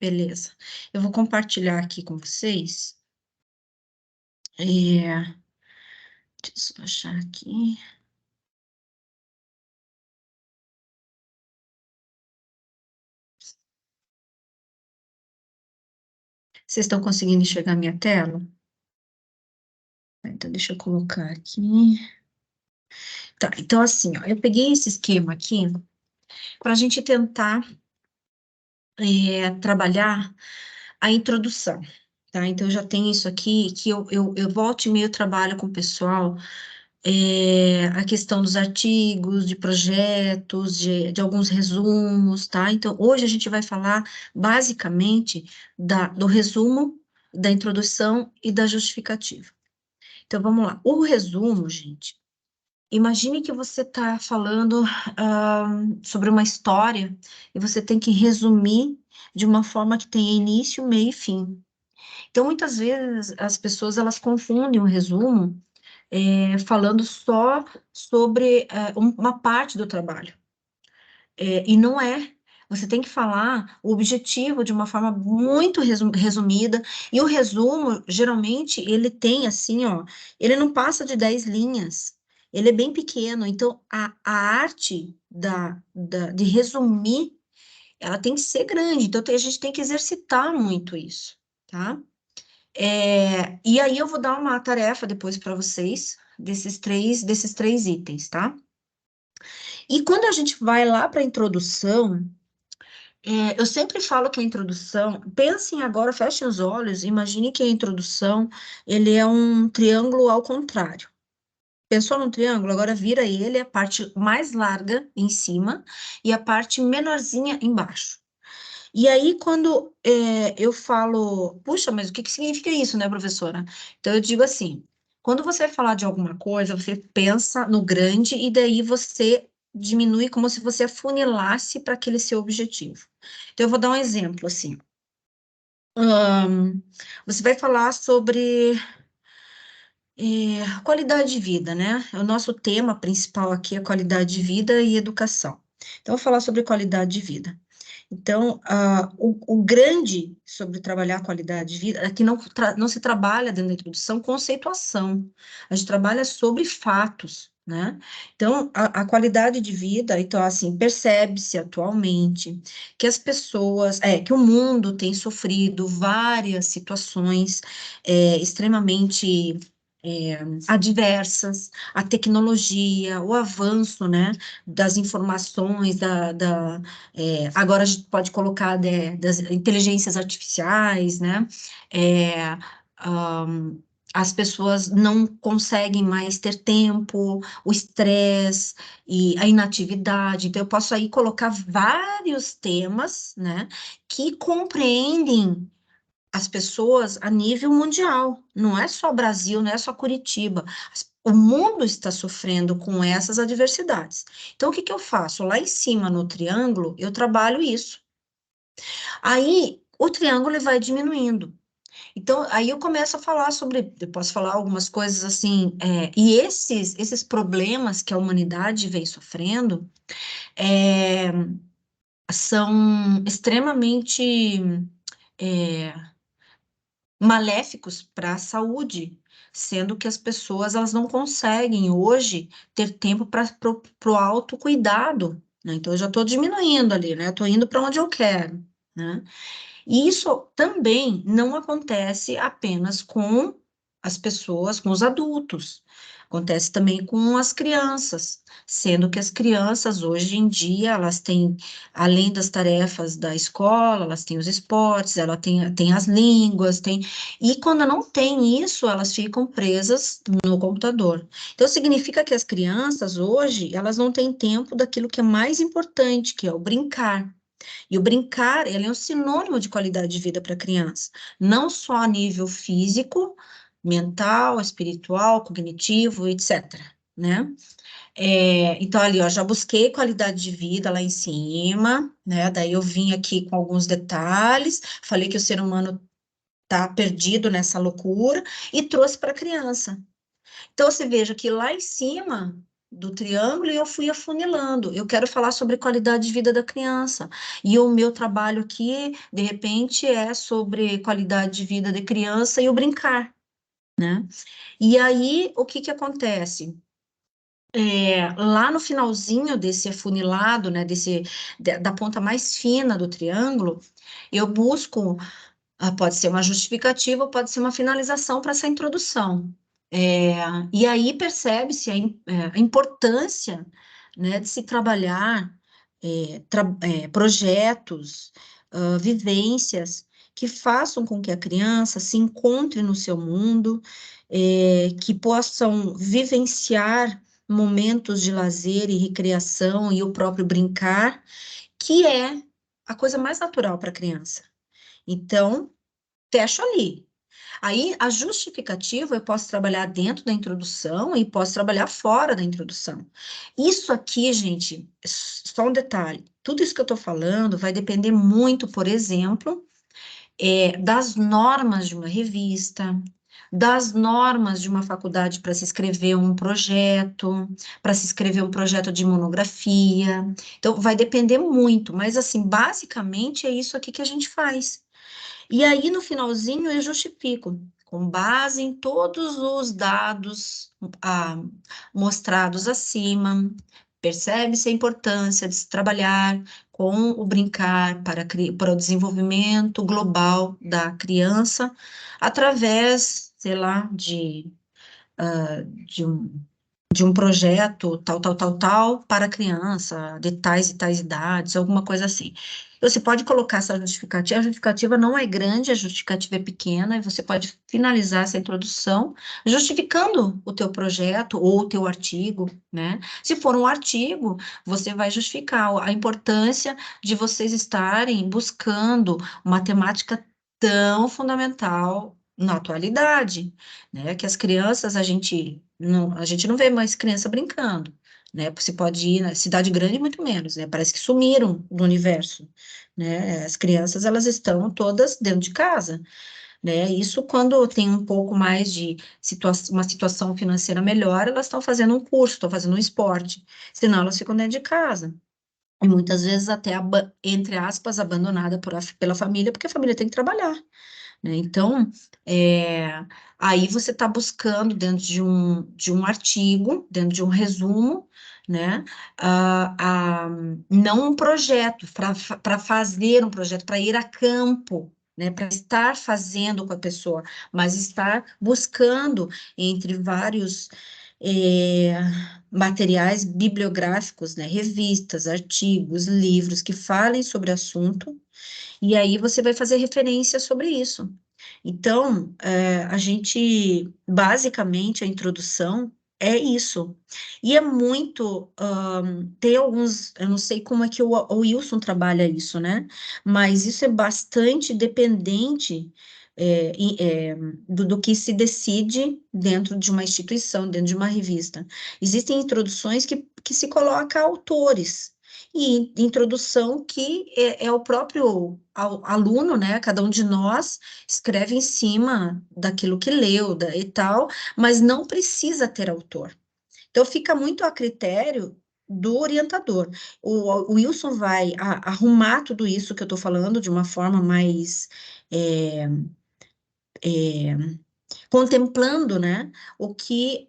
Beleza. Eu vou compartilhar aqui com vocês. Deixa eu achar aqui. Vocês estão conseguindo enxergar minha tela? Então, deixa eu colocar aqui. Tá, então assim, ó, eu peguei esse esquema aqui para a gente tentar trabalhar a introdução, tá? Então, eu já tenho isso aqui, que eu volto e meio trabalho com o pessoal, a questão dos artigos, de projetos, de alguns resumos, tá? Então, hoje a gente vai falar basicamente do resumo, da introdução e da justificativa. Então, vamos lá. O resumo, gente, imagine que você está falando sobre uma história e você tem que resumir de uma forma que tenha início, meio e fim. Então, muitas vezes, as pessoas, elas confundem o resumo falando só sobre uma parte do trabalho. E não é. Você tem que falar o objetivo de uma forma muito resumida, e o resumo, geralmente, ele tem assim, ó, ele não passa de 10 linhas, ele é bem pequeno, então a arte de resumir, ela tem que ser grande, então a gente tem que exercitar muito isso, tá? E aí eu vou dar uma tarefa depois para vocês, desses três itens, tá? E quando a gente vai lá para a introdução, eu sempre falo que a introdução, pensem agora, fechem os olhos, imagine que a introdução, ele é um triângulo ao contrário. Pensou no triângulo? Agora vira ele, a parte mais larga em cima e a parte menorzinha embaixo. E aí, quando eu falo, puxa, mas o que que significa isso, né, professora? Então, eu digo assim, quando você falar de alguma coisa, você pensa no grande e daí você diminui como se você afunilasse para aquele seu objetivo. Então, eu vou dar um exemplo, assim. Você vai falar sobre qualidade de vida, né? O nosso tema principal aqui é qualidade de vida e educação. Então, eu vou falar sobre qualidade de vida. Então, o grande sobre trabalhar a qualidade de vida é que não se trabalha dentro da introdução conceituação, a gente trabalha sobre fatos, né? Então, a qualidade de vida, então, assim, percebe-se atualmente que as pessoas, que o mundo tem sofrido várias situações extremamente adversas, a tecnologia, o avanço, né, das informações, agora a gente pode colocar das inteligências artificiais, né, é, um, as pessoas não conseguem mais ter tempo, o estresse e a inatividade, então eu posso aí colocar vários temas, né, que compreendem as pessoas a nível mundial, não é só Brasil, não é só Curitiba. O mundo está sofrendo com essas adversidades. Então, o que que eu faço? Lá em cima, no triângulo, eu trabalho isso. Aí, o triângulo ele vai diminuindo. Então, aí eu começo a falar sobre, eu posso falar algumas coisas assim, e esses problemas que a humanidade vem sofrendo é, são extremamente é, maléficos para a saúde, sendo que as pessoas elas não conseguem hoje ter tempo para o autocuidado, né? Então eu já estou diminuindo ali, né? Estou indo para onde eu quero, né? E isso também não acontece apenas com as pessoas, com os adultos. Acontece também com as crianças, sendo que as crianças, hoje em dia, elas têm, além das tarefas da escola, elas têm os esportes, ela tem as línguas, e quando não tem isso, elas ficam presas no computador. Então, significa que as crianças, hoje, elas não têm tempo daquilo que é mais importante, que é o brincar. E o brincar, ele é um sinônimo de qualidade de vida para a criança, não só a nível físico, mental, espiritual, cognitivo, etc., né? Então, ali, ó, já busquei qualidade de vida lá em cima, né? Daí eu vim aqui com alguns detalhes, falei que o ser humano tá perdido nessa loucura e trouxe para a criança. Então, você veja que lá em cima do triângulo e eu fui afunilando. Eu quero falar sobre qualidade de vida da criança. E o meu trabalho aqui, de repente, é sobre qualidade de vida da criança e o brincar, né? E aí, o que que acontece? Lá no finalzinho desse afunilado, né, da ponta mais fina do triângulo, eu busco, pode ser uma justificativa, pode ser uma finalização para essa introdução. É, e aí percebe-se a importância, né, de se trabalhar projetos, vivências que façam com que a criança se encontre no seu mundo, que possam vivenciar momentos de lazer e recreação e o próprio brincar, que é a coisa mais natural para a criança. Então, fecho ali. Aí, a justificativa eu posso trabalhar dentro da introdução e posso trabalhar fora da introdução. Isso aqui, gente, só um detalhe: tudo isso que eu estou falando vai depender muito, por exemplo, das normas de uma revista, das normas de uma faculdade para se escrever um projeto, para se escrever um projeto de monografia. Então, vai depender muito, mas, assim, basicamente é isso aqui que a gente faz. E aí, no finalzinho, eu justifico, com base em todos os dados mostrados acima, percebe-se a importância de se trabalhar com o brincar para o desenvolvimento global da criança, através, sei lá, de um projeto tal, para criança, de tais e tais idades, alguma coisa assim. Você pode colocar essa justificativa, a justificativa não é grande, a justificativa é pequena, e você pode finalizar essa introdução justificando o teu projeto ou o teu artigo, né? Se for um artigo, você vai justificar a importância de vocês estarem buscando uma temática tão fundamental na atualidade, né? Que as crianças, a gente não vê mais criança brincando, né? Você pode ir na cidade grande, muito menos, né? Parece que sumiram do universo, né? As crianças, elas estão todas dentro de casa, né? Isso quando tem um pouco mais de uma situação financeira melhor, elas estão fazendo um curso, estão fazendo um esporte, senão elas ficam dentro de casa. E muitas vezes até, entre aspas, abandonada pela família, porque a família tem que trabalhar, né? Então, aí você está buscando dentro de um artigo, dentro de um resumo, né? ah, ah, não um projeto, para fazer um projeto, para ir a campo, né? Para estar fazendo com a pessoa, mas estar buscando entre vários eh, materiais bibliográficos, né? Revistas, artigos, livros que falem sobre o assunto, e aí você vai fazer referência sobre isso. Então, a gente, basicamente, a introdução é isso. E é muito, tem alguns, eu não sei como é que o Wilson trabalha isso, né? Mas isso é bastante dependente, do que se decide dentro de uma instituição, dentro de uma revista. Existem introduções que se coloca autores, e introdução que é o próprio aluno, né? Cada um de nós escreve em cima daquilo que leu e tal, mas não precisa ter autor. Então, fica muito a critério do orientador. O Wilson vai arrumar tudo isso que eu estou falando de uma forma mais é, é, contemplando, né, o que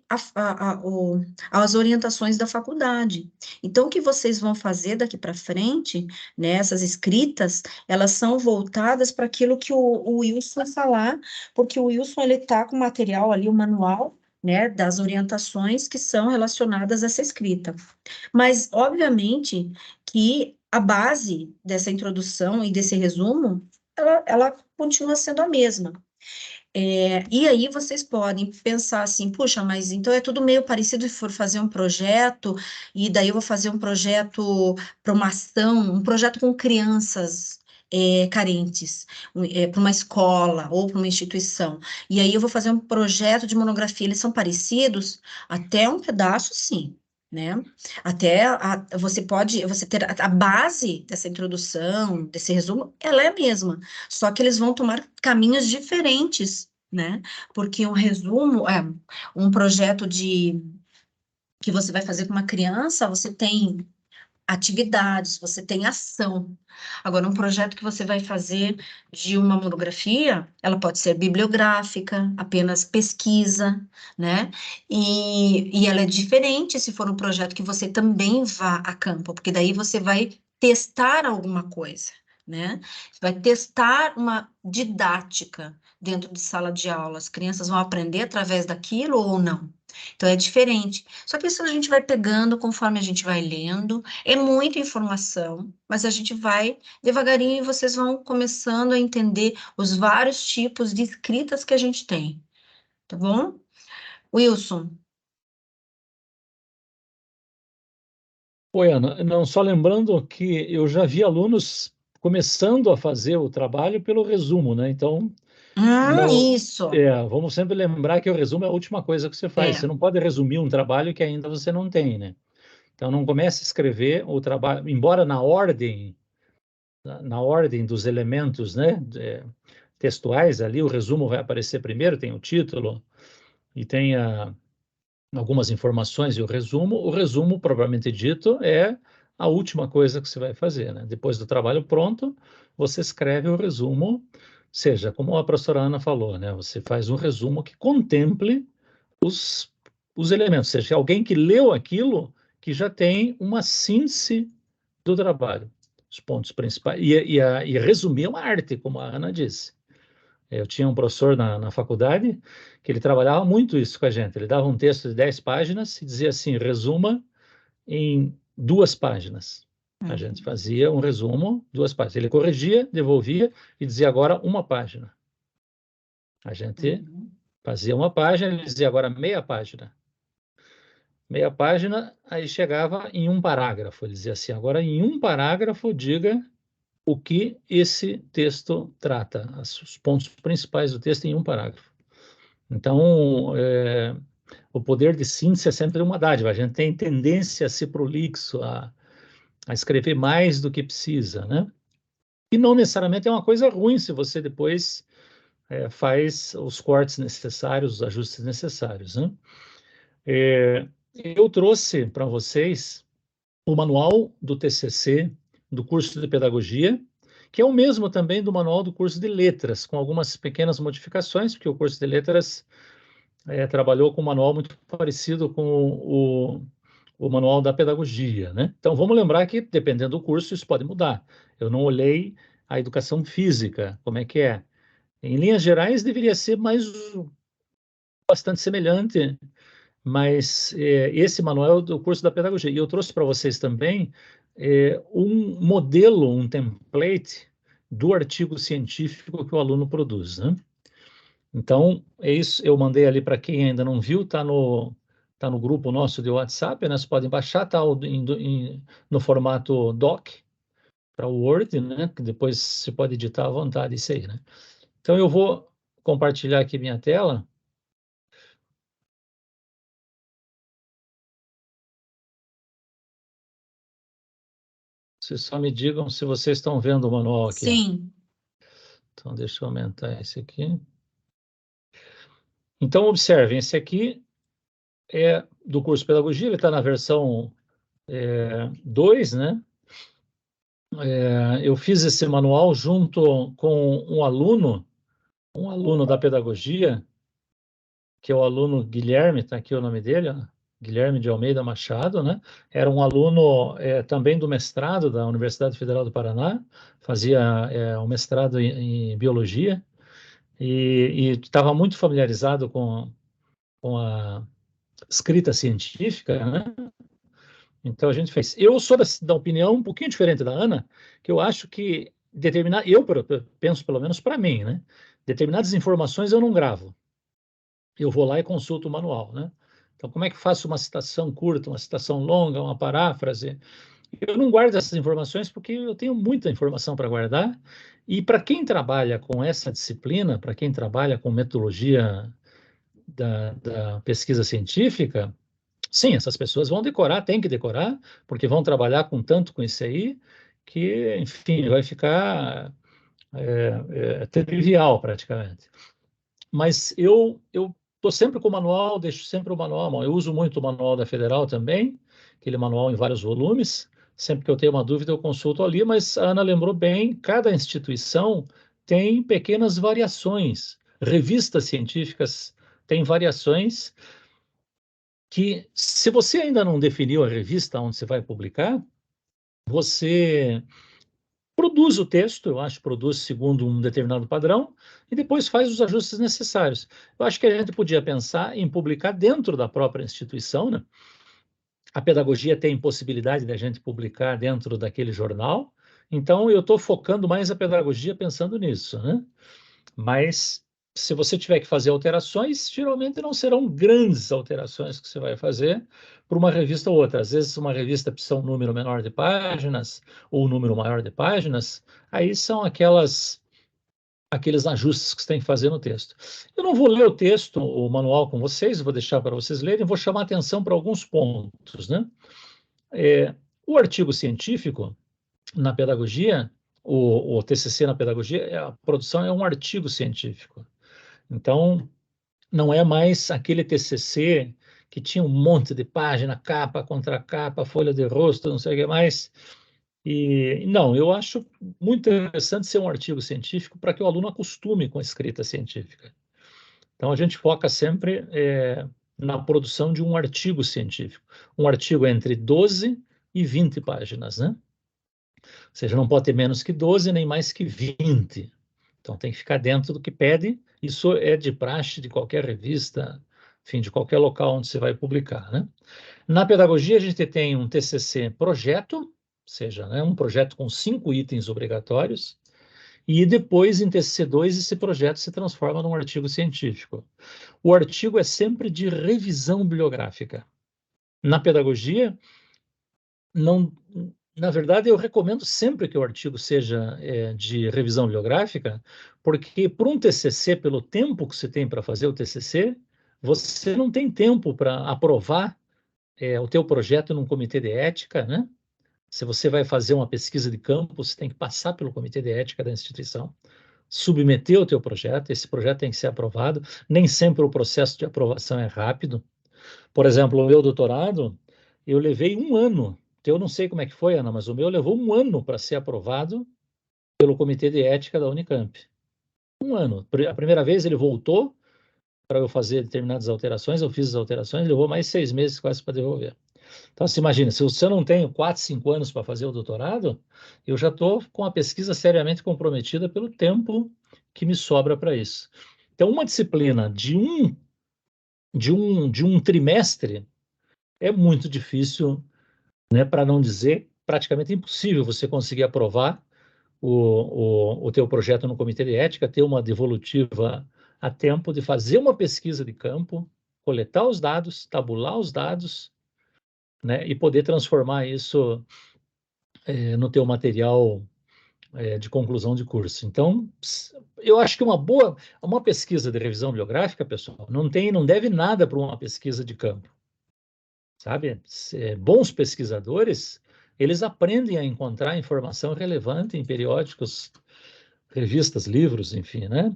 as orientações da faculdade. Então, o que vocês vão fazer daqui para frente, né, essas escritas, elas são voltadas para aquilo que o Wilson vai falar, porque o Wilson, ele está com o material ali, o manual, né, das orientações que são relacionadas a essa escrita. Mas, obviamente, que a base dessa introdução e desse resumo, ela continua sendo a mesma. E aí vocês podem pensar assim, puxa, mas então é tudo meio parecido se for fazer um projeto, e daí eu vou fazer um projeto para uma ação, um projeto com crianças carentes, para uma escola ou para uma instituição. E aí eu vou fazer um projeto de monografia, eles são parecidos? Até um pedaço, sim. Né? Até você ter a base dessa introdução, desse resumo, ela é a mesma, só que eles vão tomar caminhos diferentes, né? Porque um resumo, um projeto que você vai fazer com uma criança, você tem atividades, você tem ação. Agora, um projeto que você vai fazer de uma monografia, ela pode ser bibliográfica, apenas pesquisa, né? E ela é diferente se for um projeto que você também vá a campo, porque daí você vai testar alguma coisa, né? Você vai testar uma didática dentro de sala de aula. As crianças vão aprender através daquilo ou não? Então é diferente. Só que isso a gente vai pegando conforme a gente vai lendo. É muita informação, mas a gente vai devagarinho e vocês vão começando a entender os vários tipos de escritas que a gente tem, tá bom? Wilson, Oi, Ana, não, só lembrando que eu já vi alunos começando a fazer o trabalho pelo resumo, né? Então, não, isso. vamos sempre lembrar que o resumo é a última coisa que você faz. É. Você não pode resumir um trabalho que ainda você não tem, né? Então, não comece a escrever o trabalho, embora na ordem dos elementos, né, textuais ali, o resumo vai aparecer primeiro, tem o título e tem algumas informações e o resumo, propriamente dito, é a última coisa que você vai fazer, né? Depois do trabalho pronto, você escreve o resumo, seja, como a professora Ana falou, né? Você faz um resumo que contemple os, os elementos, seja, alguém que leu aquilo que já tem uma síntese do trabalho, os pontos principais. E resumir é uma arte, como a Ana disse. Eu tinha um professor na faculdade que ele trabalhava muito isso com a gente. Ele dava um texto de 10 páginas e dizia assim: resuma em 2 páginas. A gente Uhum, fazia um resumo, 2 páginas. Ele corrigia, devolvia e dizia agora uma página. A gente uhum, fazia uma página, ele dizia agora meia página. Meia página, aí chegava em um parágrafo. Ele dizia assim: agora em um parágrafo, diga o que esse texto trata, os pontos principais do texto em um parágrafo. Então, o poder de síntese é sempre uma dádiva. A gente tem tendência a ser prolixo, a escrever mais do que precisa, né? E não necessariamente é uma coisa ruim se você depois faz os cortes necessários, os ajustes necessários, né? Eu trouxe para vocês o manual do TCC do curso de pedagogia, que é o mesmo também do manual do curso de letras, com algumas pequenas modificações, porque o curso de letras trabalhou com um manual muito parecido com o manual da pedagogia, né? Então, vamos lembrar que, dependendo do curso, isso pode mudar. Eu não olhei a educação física, como é que é. Em linhas gerais, deveria ser mais bastante semelhante, mas esse manual é do curso da pedagogia. E eu trouxe para vocês também um modelo, um template do artigo científico que o aluno produz, né? Então, é isso. Eu mandei ali para quem ainda não viu, tá no grupo nosso de WhatsApp, né? Vocês podem baixar, tá no formato doc para o Word, né? Que depois você pode editar à vontade isso aí, né? Então, eu vou compartilhar aqui minha tela. Vocês só me digam se vocês estão vendo o manual aqui. sim. Então, deixa eu aumentar esse aqui. Então, observem, esse aqui é do curso de Pedagogia, ele está na versão 2, né? Eu fiz esse manual junto com um aluno da pedagogia, que é o aluno Guilherme, está aqui o nome dele, ó, Guilherme de Almeida Machado, né? Era um aluno também do mestrado da Universidade Federal do Paraná, fazia um mestrado em biologia e estava muito familiarizado com a escrita científica, né? Então a gente fez. Eu sou da opinião um pouquinho diferente da Ana, que eu acho que penso pelo menos para mim, né? Determinadas informações eu não gravo. Eu vou lá e consulto o manual, né? Então como é que faço uma citação curta, uma citação longa, uma paráfrase? Eu não guardo essas informações porque eu tenho muita informação para guardar. E para quem trabalha com essa disciplina, para quem trabalha com metodologia da pesquisa científica, sim, essas pessoas vão decorar, tem que decorar, porque vão trabalhar com tanto com isso aí, que, enfim, vai ficar trivial praticamente. Mas eu estou sempre com o manual, deixo sempre o manual. Eu uso muito o manual da Federal também, aquele manual em vários volumes. Sempre que eu tenho uma dúvida, eu consulto ali, mas a Ana lembrou bem, cada instituição tem pequenas variações. Revistas científicas têm variações que, se você ainda não definiu a revista onde você vai publicar, você produz o texto, eu acho, produz segundo um determinado padrão, e depois faz os ajustes necessários. Eu acho que a gente podia pensar em publicar dentro da própria instituição, né? A pedagogia tem possibilidade de a gente publicar dentro daquele jornal, então eu estou focando mais a pedagogia pensando nisso, né? Mas se você tiver que fazer alterações, geralmente não serão grandes alterações que você vai fazer para uma revista ou outra. Às vezes uma revista precisa um número menor de páginas ou um número maior de páginas, aí são aqueles ajustes que você tem que fazer no texto. Eu não vou ler o texto, o manual com vocês, vou deixar para vocês lerem, vou chamar atenção para alguns pontos, né? O artigo científico na pedagogia, o TCC na pedagogia, a produção é um artigo científico. Então, não é mais aquele TCC que tinha um monte de página, capa contra capa, folha de rosto, não sei o que mais. E não, eu acho muito interessante ser um artigo científico para que o aluno acostume com a escrita científica. Então, a gente foca sempre na produção de um artigo científico. Um artigo entre 12 e 20 páginas, né? Ou seja, não pode ter menos que 12 nem mais que 20. Então, tem que ficar dentro do que pede. Isso é de praxe de qualquer revista, enfim, de qualquer local onde você vai publicar, né? Na pedagogia, a gente tem um TCC projeto, ou seja, né, um projeto com 5 itens obrigatórios, e depois, em TCC2, esse projeto se transforma num artigo científico. O artigo é sempre de revisão bibliográfica. Na pedagogia, não, na verdade, eu recomendo sempre que o artigo seja de revisão bibliográfica, porque para um TCC, pelo tempo que você tem para fazer o TCC, você não tem tempo para aprovar o teu projeto num comitê de ética, né? Se você vai fazer uma pesquisa de campo, você tem que passar pelo comitê de ética da instituição, submeter o teu projeto, esse projeto tem que ser aprovado. Nem sempre o processo de aprovação é rápido. Por exemplo, o meu doutorado, eu levei um ano. Eu não sei como é que foi, Ana, mas o meu levou um ano para ser aprovado pelo Comitê de Ética da Unicamp. Um ano. A primeira vez ele voltou para eu fazer determinadas alterações, eu fiz as alterações, levou mais 6 meses quase para devolver. Então, você imagina, se eu não tenho 4, 5 anos para fazer o doutorado, eu já estou com a pesquisa seriamente comprometida pelo tempo que me sobra para isso. Então, uma disciplina de um trimestre é muito difícil, né, para não dizer praticamente impossível você conseguir aprovar o teu projeto no comitê de ética, ter uma devolutiva a tempo de fazer uma pesquisa de campo, coletar os dados, tabular os dados, né, e poder transformar isso no teu material de conclusão de curso. Então, eu acho que uma pesquisa de revisão bibliográfica, pessoal, não deve nada para uma pesquisa de campo. Sabe? Bons pesquisadores, eles aprendem a encontrar informação relevante em periódicos, revistas, livros, enfim, né?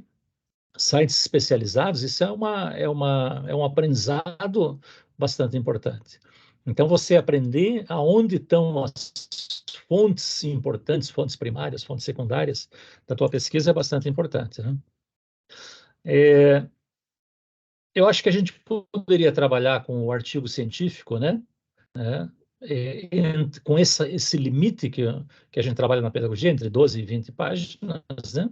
Sites especializados, isso é um aprendizado bastante importante. Então, você aprender aonde estão as fontes importantes, fontes primárias, fontes secundárias da tua pesquisa é bastante importante, né? Eu acho que a gente poderia trabalhar com o artigo científico, né? Com esse limite que a gente trabalha na pedagogia, entre 12 e 20 páginas, né?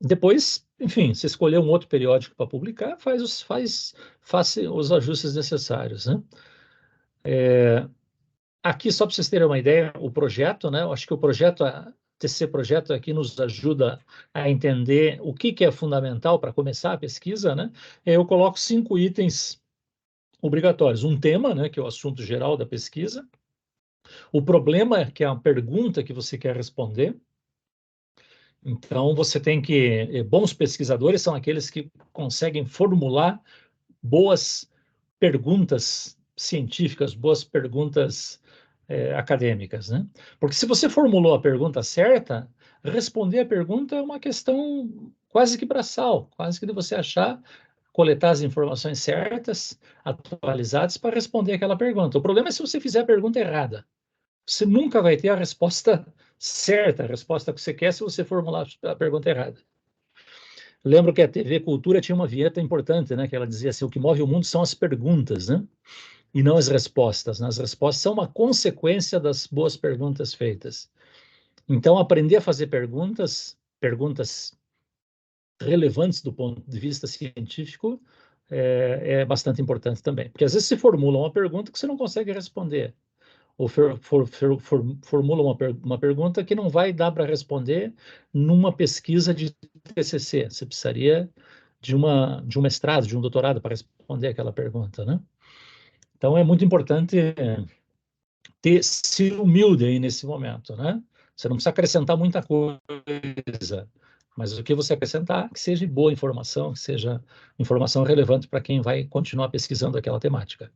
Depois, enfim, se escolher um outro periódico para publicar, faça os ajustes necessários, né? Aqui, só para vocês terem uma ideia, o projeto, né? Eu acho que o projeto, TCC projeto aqui nos ajuda a entender o que é fundamental para começar a pesquisa, né? Eu coloco 5 itens obrigatórios. Um tema, né, que é o assunto geral da pesquisa. O problema, que é a pergunta que você quer responder. Então, você tem que... Bons pesquisadores são aqueles que conseguem formular boas perguntas científicas, boas perguntas acadêmicas, né? Porque se você formulou a pergunta certa, responder a pergunta é uma questão quase que braçal, quase que de você achar coletar as informações certas, atualizadas, para responder aquela pergunta. O problema é se você fizer a pergunta errada. Você nunca vai ter a resposta certa, a resposta que você quer, se você formular a pergunta errada. Lembro que a TV Cultura tinha uma vinheta importante, né, que ela dizia assim, o que move o mundo são as perguntas, né, e não as respostas. As respostas são uma consequência das boas perguntas feitas. Então, aprender a fazer perguntas relevantes do ponto de vista científico é bastante importante também. Porque às vezes se formula uma pergunta que você não consegue responder, ou formula uma pergunta que não vai dar para responder numa pesquisa de TCC. Você precisaria de um mestrado, de um doutorado para responder aquela pergunta, né? Então é muito importante ser humilde aí nesse momento, né? Você não precisa acrescentar muita coisa, mas o que você acrescentar, que seja boa informação, que seja informação relevante para quem vai continuar pesquisando aquela temática.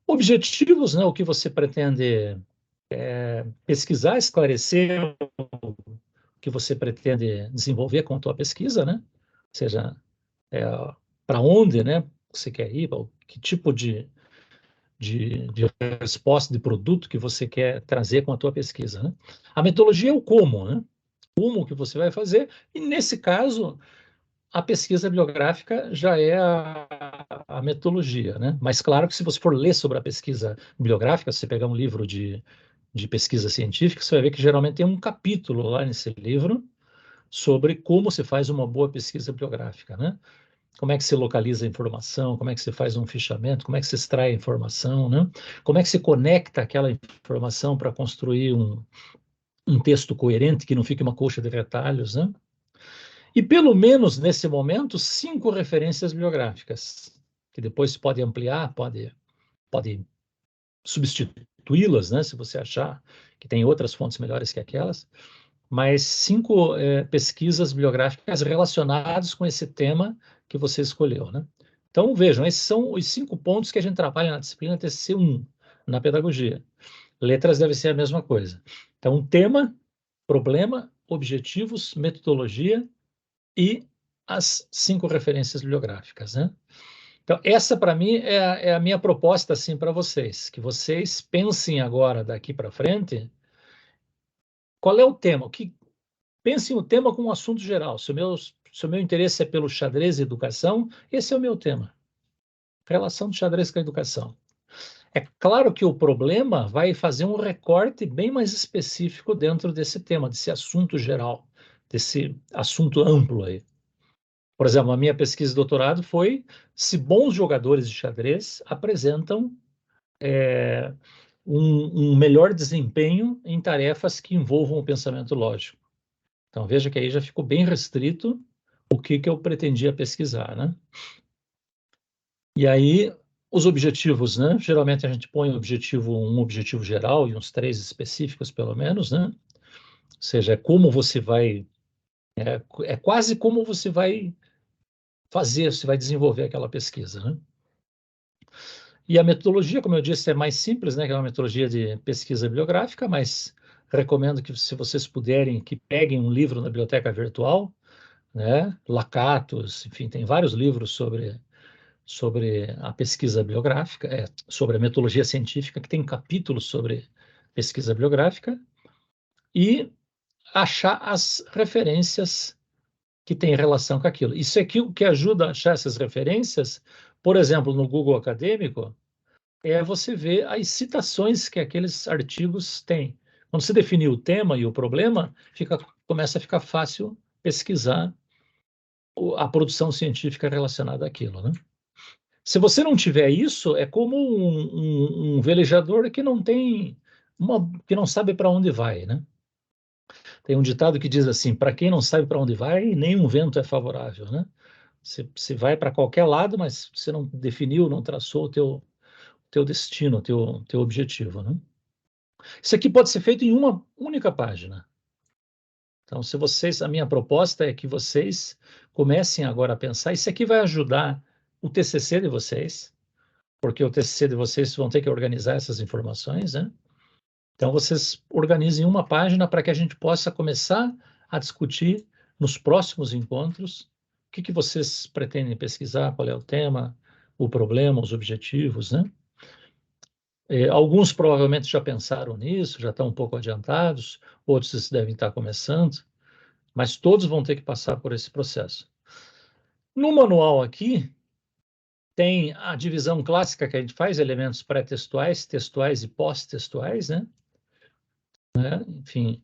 Objetivos, né? O que você pretende pesquisar, esclarecer o que você pretende desenvolver com a tua pesquisa, né? Ou seja, para onde, né? Você quer ir, que tipo de resposta de produto que você quer trazer com a tua pesquisa, né? A metodologia é o como, né? Como que você vai fazer, e nesse caso, a pesquisa bibliográfica já é a metodologia, né? Mas claro que se você for ler sobre a pesquisa bibliográfica, se você pegar um livro de pesquisa científica, você vai ver que geralmente tem um capítulo lá nesse livro sobre como se faz uma boa pesquisa bibliográfica, né? Como é que se localiza a informação, como é que se faz um fichamento, como é que se extrai a informação, né? Como é que se conecta aquela informação para construir um texto coerente, que não fique uma colcha de retalhos, né? E pelo menos nesse momento, 5 referências bibliográficas, que depois se pode ampliar, pode substituí-las, né? Se você achar que tem outras fontes melhores que aquelas, mas 5 pesquisas bibliográficas relacionadas com esse tema que você escolheu, né? Então, vejam, esses são os 5 pontos que a gente trabalha na disciplina TCC1, na pedagogia. Letras deve ser a mesma coisa. Então, tema, problema, objetivos, metodologia e as 5 referências bibliográficas, né? Então, essa, para mim, é a minha proposta assim, para vocês, que vocês pensem agora, daqui para frente, qual é o tema, pensem o tema como um assunto geral. Se o meu interesse é pelo xadrez e educação, esse é o meu tema. Relação do xadrez com a educação. É claro que o problema vai fazer um recorte bem mais específico dentro desse tema, desse assunto geral, desse assunto amplo aí. Por exemplo, a minha pesquisa de doutorado foi se bons jogadores de xadrez apresentam um melhor desempenho em tarefas que envolvam o pensamento lógico. Então, veja que aí já ficou bem restrito o que eu pretendia pesquisar, né? E aí, os objetivos, né? Geralmente a gente põe um objetivo geral e uns 3 específicos, pelo menos, né? Ou seja, como você vai... É quase como você vai fazer, você vai desenvolver aquela pesquisa, né? E a metodologia, como eu disse, é mais simples, né? Que é uma metodologia de pesquisa bibliográfica, mas recomendo que, se vocês puderem, que peguem um livro na biblioteca virtual, né? Lakatos, enfim, tem vários livros sobre a pesquisa bibliográfica, sobre a metodologia científica, que tem capítulos sobre pesquisa bibliográfica, e achar as referências que têm relação com aquilo. Isso aqui, o que ajuda a achar essas referências, por exemplo, no Google Acadêmico, é você ver as citações que aqueles artigos têm. Quando você definir o tema e o problema, começa a ficar fácil pesquisar a produção científica relacionada àquilo, né? Se você não tiver isso, é como um velejador que que não sabe para onde vai, né? Tem um ditado que diz assim: para quem não sabe para onde vai, nenhum vento é favorável, né? Você vai para qualquer lado, mas você não definiu, não traçou o teu destino, o teu objetivo, né? Isso aqui pode ser feito em uma única página. Então, a minha proposta é que vocês comecem agora a pensar. Isso aqui vai ajudar o TCC de vocês, porque o TCC de vocês vão ter que organizar essas informações, né? Então, vocês organizem uma página para que a gente possa começar a discutir nos próximos encontros que vocês pretendem pesquisar, qual é o tema, o problema, os objetivos, né? Alguns provavelmente já pensaram nisso, já estão um pouco adiantados, outros devem estar começando, mas todos vão ter que passar por esse processo. No manual aqui, tem a divisão clássica que a gente faz, elementos pré-textuais, textuais e pós-textuais, né? Enfim,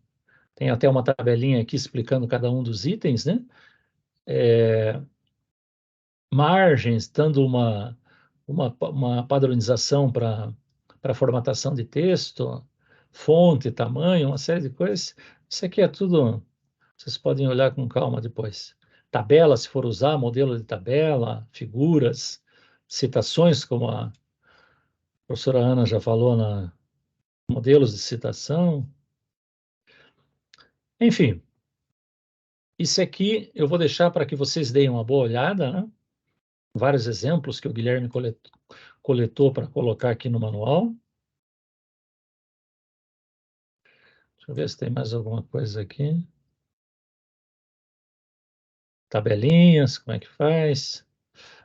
tem até uma tabelinha aqui explicando cada um dos itens, né? Margens, dando uma padronização para formatação de texto, fonte, tamanho, uma série de coisas. Isso aqui é tudo, vocês podem olhar com calma depois. Tabela, se for usar, modelo de tabela, figuras, citações, como a professora Ana já falou, modelos de citação. Enfim, isso aqui eu vou deixar para que vocês deem uma boa olhada, né? Vários exemplos que o Guilherme coletou para colocar aqui no manual. Deixa eu ver se tem mais alguma coisa aqui. Tabelinhas, como é que faz?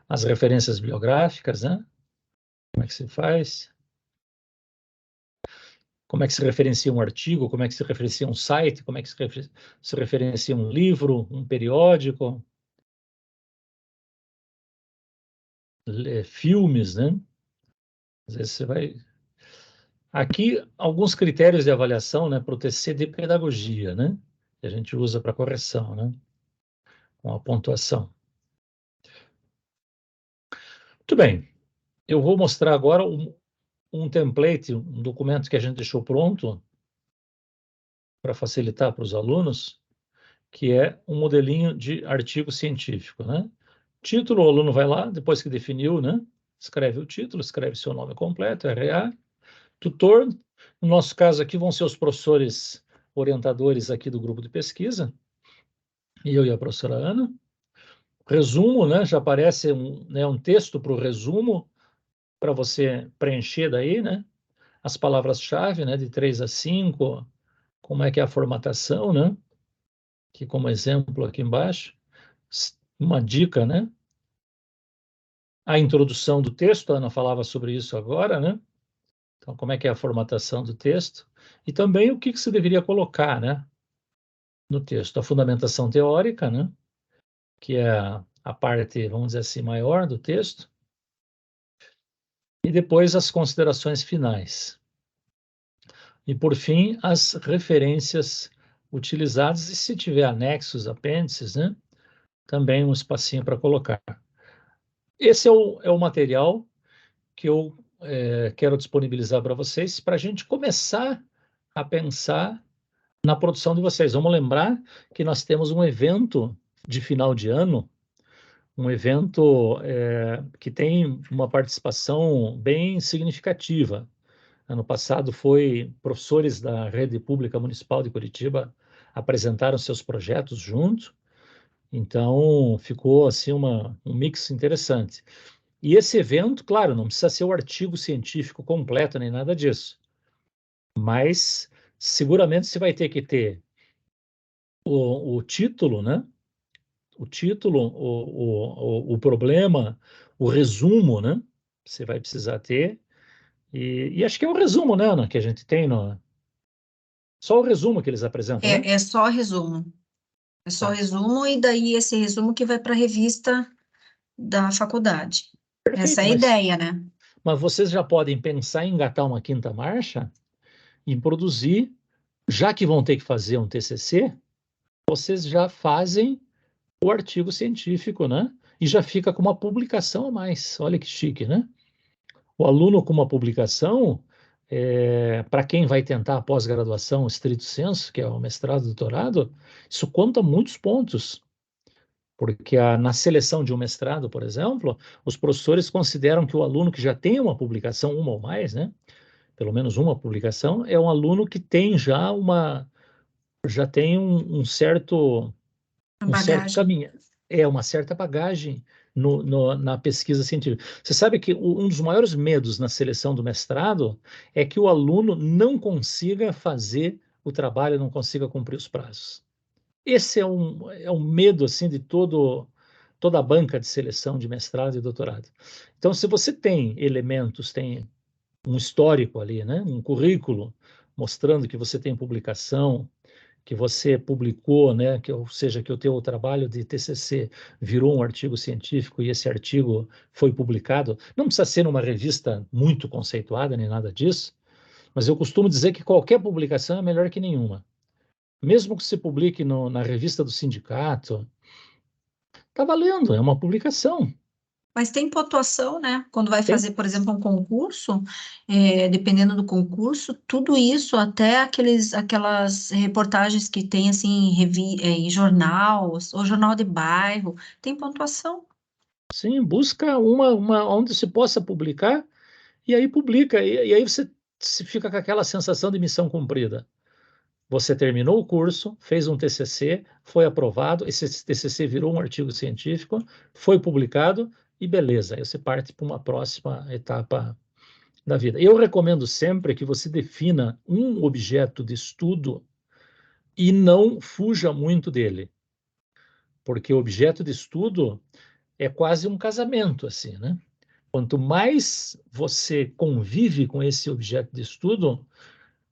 As referências bibliográficas, né? Como é que se faz? Como é que se referencia um artigo? Como é que se referencia um site? Como é que se referencia um livro, um periódico? Filmes, né? Às vezes você vai... Aqui, alguns critérios de avaliação, né, para o TCC de pedagogia, né, que a gente usa para correção, né, com a pontuação. Muito bem, eu vou mostrar agora um template, um documento que a gente deixou pronto para facilitar para os alunos, que é um modelinho de artigo científico, né. Título, o aluno vai lá, depois que definiu, né, escreve o título, escreve seu nome completo, RA, tutor, no nosso caso aqui vão ser os professores orientadores aqui do grupo de pesquisa, eu e a professora Ana. Resumo, né? Já aparece um texto para o resumo, para você preencher daí, né? As palavras-chave, né? De 3 a 5, como é que é a formatação, né? Que como exemplo aqui embaixo, uma dica, né? A introdução do texto, a Ana falava sobre isso agora, né? Então, como é que é a formatação do texto? E também o que se deveria colocar, né? No texto. A fundamentação teórica, né? Que é a parte, vamos dizer assim, maior do texto. E depois as considerações finais. E, por fim, as referências utilizadas, e se tiver anexos, apêndices, né? Também um espacinho para colocar. Esse é o material que eu quero disponibilizar para vocês, para a gente começar a pensar na produção de vocês. Vamos lembrar que nós temos um evento de final de ano, um evento que tem uma participação bem significativa. Ano passado foi professores da Rede Pública Municipal de Curitiba apresentaram seus projetos junto, então ficou assim um mix interessante. E esse evento, claro, não precisa ser o artigo científico completo nem nada disso, mas seguramente você vai ter que ter o título, né? O título, o problema, o resumo, né? Você vai precisar ter. E acho que é o resumo, né, Ana, que a gente tem no, só o resumo que eles apresentam, né? É só resumo. É só Tá, resumo, e daí esse resumo que vai para a revista da faculdade. Essa perfeito, é a ideia, né? mas vocês já podem pensar em engatar uma quinta marcha e produzir, já que vão ter que fazer um TCC, vocês já fazem o artigo científico, né? E já fica com uma publicação a mais. Olha que chique, né? O aluno com uma publicação, para quem vai tentar a pós-graduação estrito sensu, que é o mestrado, doutorado, isso conta muitos pontos. Porque na seleção de um mestrado, por exemplo, os professores consideram que o aluno que já tem uma publicação, uma ou mais, né? Pelo menos uma publicação, é um aluno que tem já tem A um certo bagagem. caminho, uma certa bagagem na pesquisa científica. Você sabe que um dos maiores medos na seleção do mestrado é que o aluno não consiga fazer o trabalho, não consiga cumprir os prazos. Esse é um medo assim de toda a banca de seleção de mestrado e doutorado. Então, se você tem elementos, tem um histórico ali, né? Um currículo mostrando que você tem publicação, que você publicou, né? Ou seja, que o teu trabalho de TCC virou um artigo científico e esse artigo foi publicado. Não precisa ser numa revista muito conceituada nem nada disso, mas eu costumo dizer que qualquer publicação é melhor que nenhuma. Mesmo que se publique na revista do sindicato, está valendo, é uma publicação. Mas tem pontuação, né? Quando vai Tem, fazer, por exemplo, um concurso, dependendo do concurso, tudo isso, até aquelas reportagens que tem assim em jornal, ou jornal de bairro, tem pontuação. sim, busca uma onde se possa publicar e aí publica. E aí você se fica com aquela sensação de missão cumprida. Você terminou o curso, fez um TCC, foi aprovado, esse TCC virou um artigo científico, foi publicado e beleza, aí você parte para uma próxima etapa da vida. Eu recomendo sempre que você defina um objeto de estudo e não fuja muito dele, porque o objeto de estudo é quase um casamento, assim, né? Quanto mais você convive com esse objeto de estudo,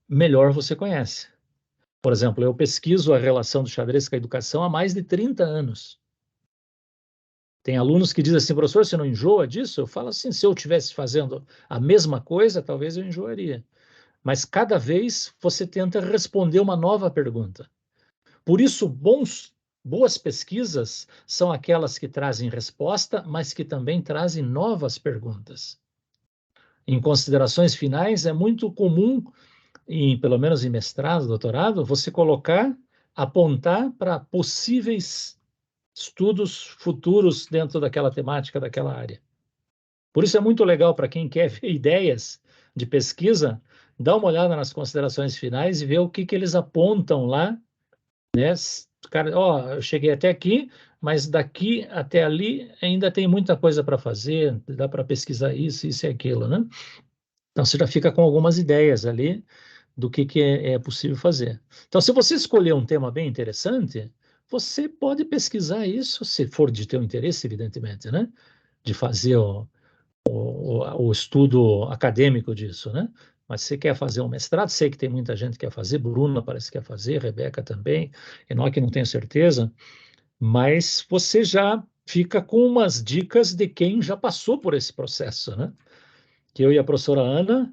melhor você conhece. Por exemplo, eu pesquiso a relação do xadrez com a educação há mais de 30 anos. Tem alunos que dizem assim, professor, você não enjoa disso? Eu falo assim, se eu estivesse fazendo a mesma coisa, talvez eu enjoaria. Mas cada vez você tenta responder uma nova pergunta. Por isso, boas pesquisas são aquelas que trazem resposta, mas que também trazem novas perguntas. Em considerações finais, é muito comum, pelo menos em mestrado, doutorado, você apontar para possíveis estudos futuros dentro daquela temática, daquela área. Por isso é muito legal para quem quer ver ideias de pesquisa, dar uma olhada nas considerações finais e ver o que eles apontam lá, né? Cara, ó, eu cheguei até aqui, mas daqui até ali ainda tem muita coisa para fazer, dá para pesquisar isso e aquilo, né? Então você já fica com algumas ideias ali do que é possível fazer. Então, se você escolher um tema bem interessante, você pode pesquisar isso, se for de teu interesse, evidentemente, né? De fazer o estudo acadêmico disso, né? Mas se você quer fazer um mestrado, sei que tem muita gente que quer fazer, Bruna parece que quer fazer, Rebeca também, Enoque não tenho certeza, mas você já fica com umas dicas de quem já passou por esse processo, né? Que eu e a professora Ana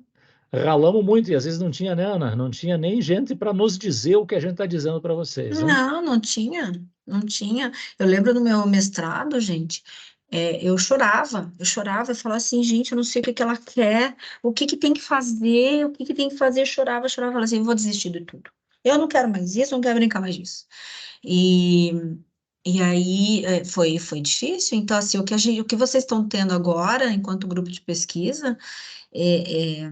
ralamos muito, e às vezes não tinha, né, Ana? Não tinha nem gente para nos dizer o que a gente está dizendo para vocês, né? Não, não tinha, não tinha. Eu lembro do meu mestrado, gente, eu chorava e falava assim, gente, eu não sei o que que ela quer, o que que tem que fazer, o que que tem que fazer, eu chorava, falava assim, eu vou desistir de tudo. Eu não quero mais isso, não quero brincar mais disso. E, e aí foi difícil. Então, assim, o que vocês estão tendo agora, enquanto grupo de pesquisa, é,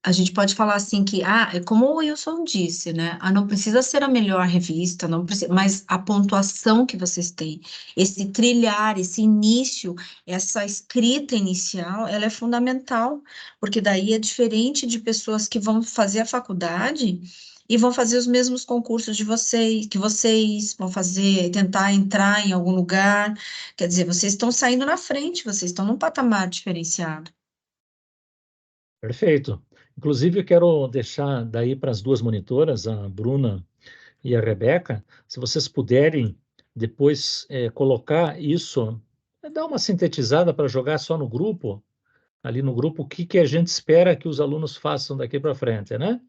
a gente pode falar assim que, é como o Wilson disse, né? Não precisa ser a melhor revista, não precisa, mas a pontuação que vocês têm, esse trilhar, esse início, essa escrita inicial, ela é fundamental, porque daí é diferente de pessoas que vão fazer a faculdade e vão fazer os mesmos concursos de vocês, que vocês vão fazer, tentar entrar em algum lugar. Quer dizer, vocês estão saindo na frente, vocês estão num patamar diferenciado. Perfeito. Inclusive, eu quero deixar daí para as duas monitoras, a Bruna e a Rebeca, se vocês puderem depois colocar isso, dar uma sintetizada para jogar só no grupo, ali no grupo, o que a gente espera que os alunos façam daqui para frente, né?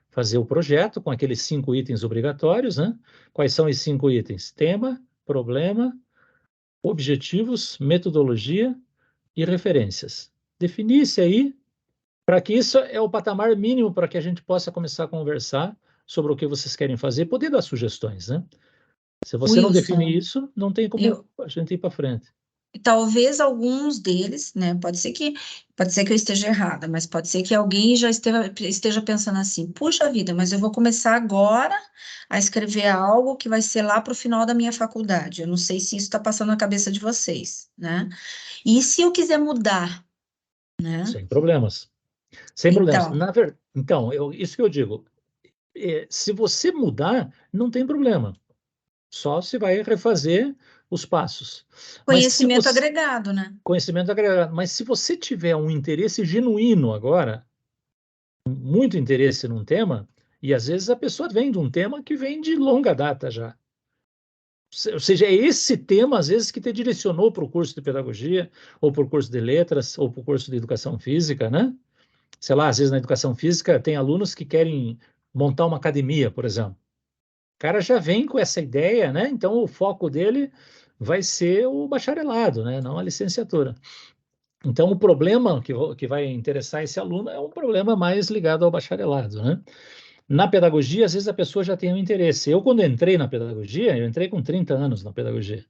Fazer o projeto com aqueles 5 itens obrigatórios, né? Quais são os 5 itens? Tema, problema, objetivos, metodologia e referências. Definir-se aí, para que isso é o patamar mínimo para que a gente possa começar a conversar sobre o que vocês querem fazer, poder dar sugestões, né? Se você não definir Wilson, isso, não tem como eu, a gente ir para frente. talvez alguns deles, né? Pode ser que eu esteja errada, mas pode ser que alguém já esteja pensando assim: puxa vida, mas eu vou começar agora a escrever algo que vai ser lá para o final da minha faculdade. Eu não sei se isso está passando na cabeça de vocês, né? E se eu quiser mudar, né? Sem problemas. Sem problemas. Então, Então, isso que eu digo. Se você mudar, não tem problema. Só se vai refazer os passos. Mas se Conhecimento você, agregado, né? conhecimento agregado, mas se você tiver um interesse genuíno agora, muito interesse num tema, e às vezes a pessoa vem de um tema que vem de longa data já. Ou seja, é esse tema, às vezes, que te direcionou para o curso de pedagogia, ou para o curso de letras, ou para o curso de educação física, né? Sei lá, às vezes na educação física tem alunos que querem montar uma academia, por exemplo. O cara já vem com essa ideia, né? Então o foco dele vai ser o bacharelado, né? Não a licenciatura. Então o problema que vai interessar esse aluno é um problema mais ligado ao bacharelado, né? Na pedagogia, às vezes a pessoa já tem um interesse. Eu, quando entrei na pedagogia, eu entrei com 30 anos na pedagogia.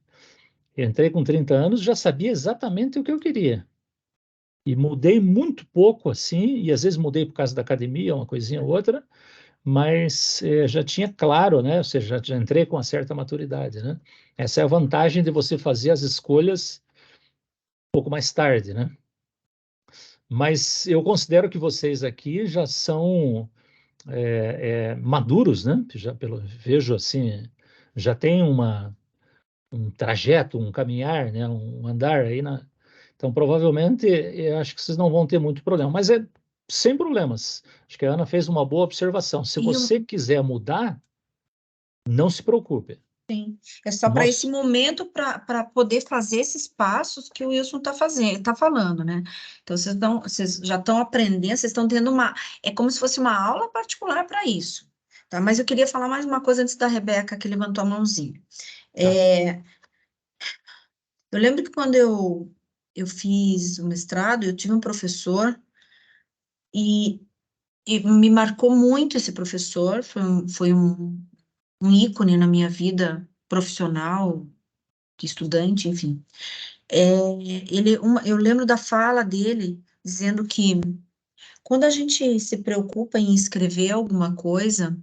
Eu entrei com 30 anos, já sabia exatamente o que eu queria. E mudei muito pouco assim, e às vezes mudei por causa da academia, uma coisinha ou outra, mas já tinha claro, né? Ou seja, já entrei com uma certa maturidade, né? Essa é a vantagem de você fazer as escolhas um pouco mais tarde, né? Mas eu considero que vocês aqui já são maduros, né? Já vejo assim, já tem um trajeto, um caminhar, né? Um andar aí na. Então, provavelmente, eu acho que vocês não vão ter muito problema. Mas é sem problemas. Acho que a Ana fez uma boa observação. Se E você quiser mudar, não se preocupe. sim, é só para esse Nós, momento para poder fazer esses passos que o Wilson está fazendo, está falando, né? Então vocês já estão aprendendo, vocês estão tendo é como se fosse uma aula particular para isso, tá? Mas eu queria falar mais uma coisa antes da Rebeca que levantou a mãozinha. tá. É, eu lembro que quando eu fiz o mestrado, eu tive um professor e, e me marcou muito esse professor, um ícone na minha vida profissional, de estudante, enfim. Eu lembro da fala dele dizendo que quando a gente se preocupa em escrever alguma coisa,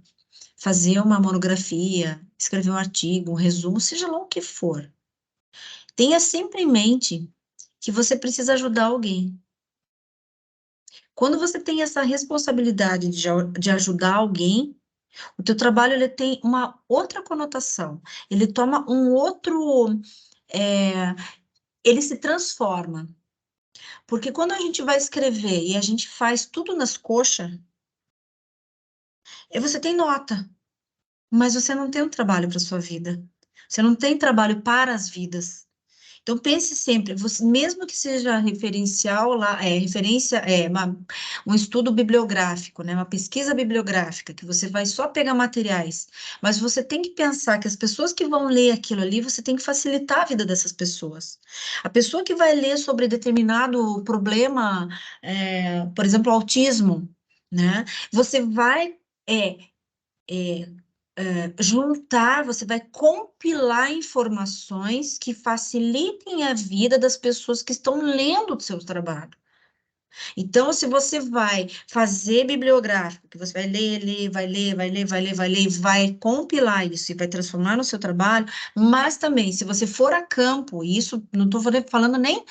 fazer uma monografia, escrever um artigo, um resumo, seja lá o que for, tenha sempre em mente que você precisa ajudar alguém. Quando você tem essa responsabilidade de ajudar alguém, o teu trabalho ele tem uma outra conotação, ele toma um outro, é, ele se transforma. Porque quando a gente vai escrever e a gente faz tudo nas coxas, você tem nota, mas você não tem um trabalho para sua vida. Você não tem trabalho para as vidas. Então pense sempre, mesmo que seja referencial lá, referência, um estudo bibliográfico, né, uma pesquisa bibliográfica, que você vai só pegar materiais, mas você tem que pensar que as pessoas que vão ler aquilo ali, você tem que facilitar a vida dessas pessoas. A pessoa que vai ler sobre determinado problema, por exemplo, autismo, né, você vai é, é, juntar, você vai compilar informações que facilitem a vida das pessoas que estão lendo o seu trabalho. Então, se você vai fazer bibliográfico, que você vai ler, ler, vai ler, vai ler, vai ler, vai ler, vai compilar isso e vai transformar no seu trabalho, mas também, se você for a campo, e isso não estou falando nem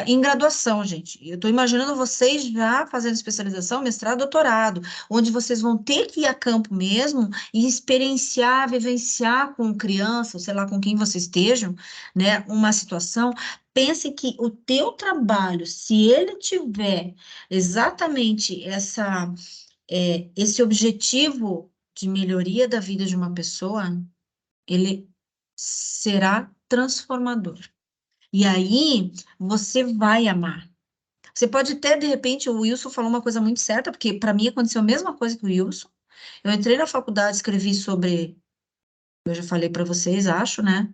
em graduação, gente, eu estou imaginando vocês já fazendo especialização, mestrado, doutorado, onde vocês vão ter que ir a campo mesmo e experienciar, vivenciar com criança, ou sei lá, com quem vocês estejam, né, uma situação. Pense que o teu trabalho, se ele tiver exatamente esse objetivo de melhoria da vida de uma pessoa, ele será transformador. E aí você vai amar. Você pode até, de repente, o Wilson falou uma coisa muito certa, porque para mim aconteceu a mesma coisa que o Wilson. Eu entrei na faculdade, escrevi sobre, eu já falei para vocês, acho, né?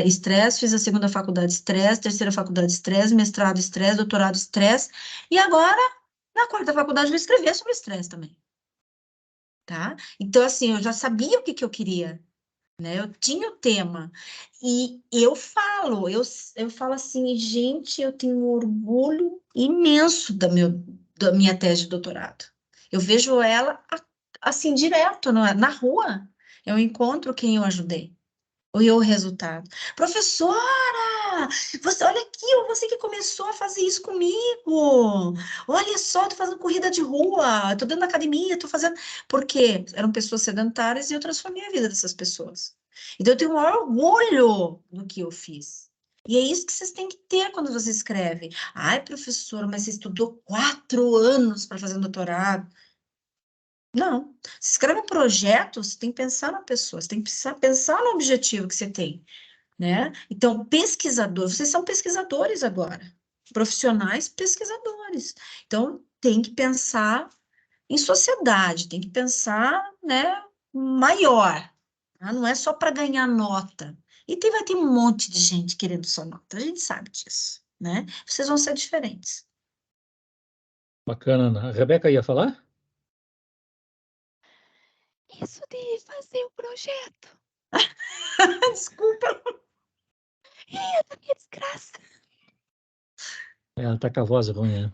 Estresse, fiz a segunda faculdade estresse, terceira faculdade estresse, mestrado estresse, doutorado estresse, e agora, na quarta faculdade, eu vou escrever sobre estresse também, tá? Então, assim, eu já sabia o que que eu queria, né? Eu tinha o tema. E eu falo assim, gente, eu tenho um orgulho imenso da minha tese de doutorado. Eu vejo ela assim direto na rua. Eu encontro quem eu ajudei. E o resultado. Professora, você olha aqui, você que começou a fazer isso comigo. Olha só, tô fazendo corrida de rua, tô dentro da academia, tô fazendo. Porque eram pessoas sedentárias e eu transformei a vida dessas pessoas. Então, eu tenho o maior orgulho do que eu fiz. E é isso que vocês têm que ter quando vocês escrevem. Ai, professora, mas você estudou 4 anos para fazer um doutorado. Não. Você escreve um projeto, você tem que pensar na pessoa, você tem que pensar no objetivo que você tem, né? Então, pesquisador, vocês são pesquisadores agora, profissionais pesquisadores. Então, tem que pensar em sociedade, tem que pensar, né, maior, tá? Não é só para ganhar nota. E vai ter um monte de gente querendo sua nota, a gente sabe disso, né? Vocês vão ser diferentes. Bacana, Ana. A Rebeca ia falar? Isso de fazer o projeto. Desculpa, É da minha desgraça. Ela tá com a voz ruim, né?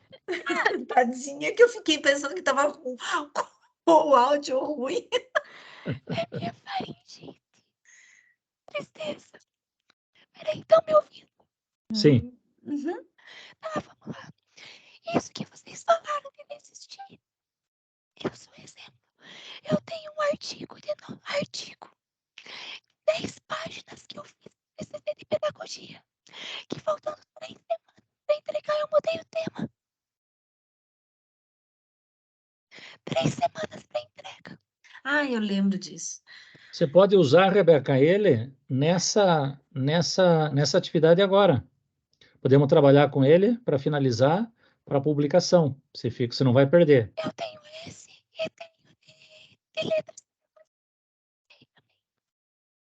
tadinha, que eu fiquei pensando que tava com o áudio ruim. É minha faringite. Tristeza. Peraí, estão me ouvindo? Sim. Uhum. Vamos lá. Isso que vocês falaram de desistir. Eu sou exemplo. Eu tenho um artigo, 10 páginas que eu fiz TCC de pedagogia, que faltando 3 semanas para entregar eu mudei o tema. 3 semanas para entrega. Ah, eu lembro disso. Você pode usar, Rebeca, ele nessa atividade agora. Podemos trabalhar com ele para finalizar para a publicação. Você não vai perder. Eu tenho esse e tenho de letras.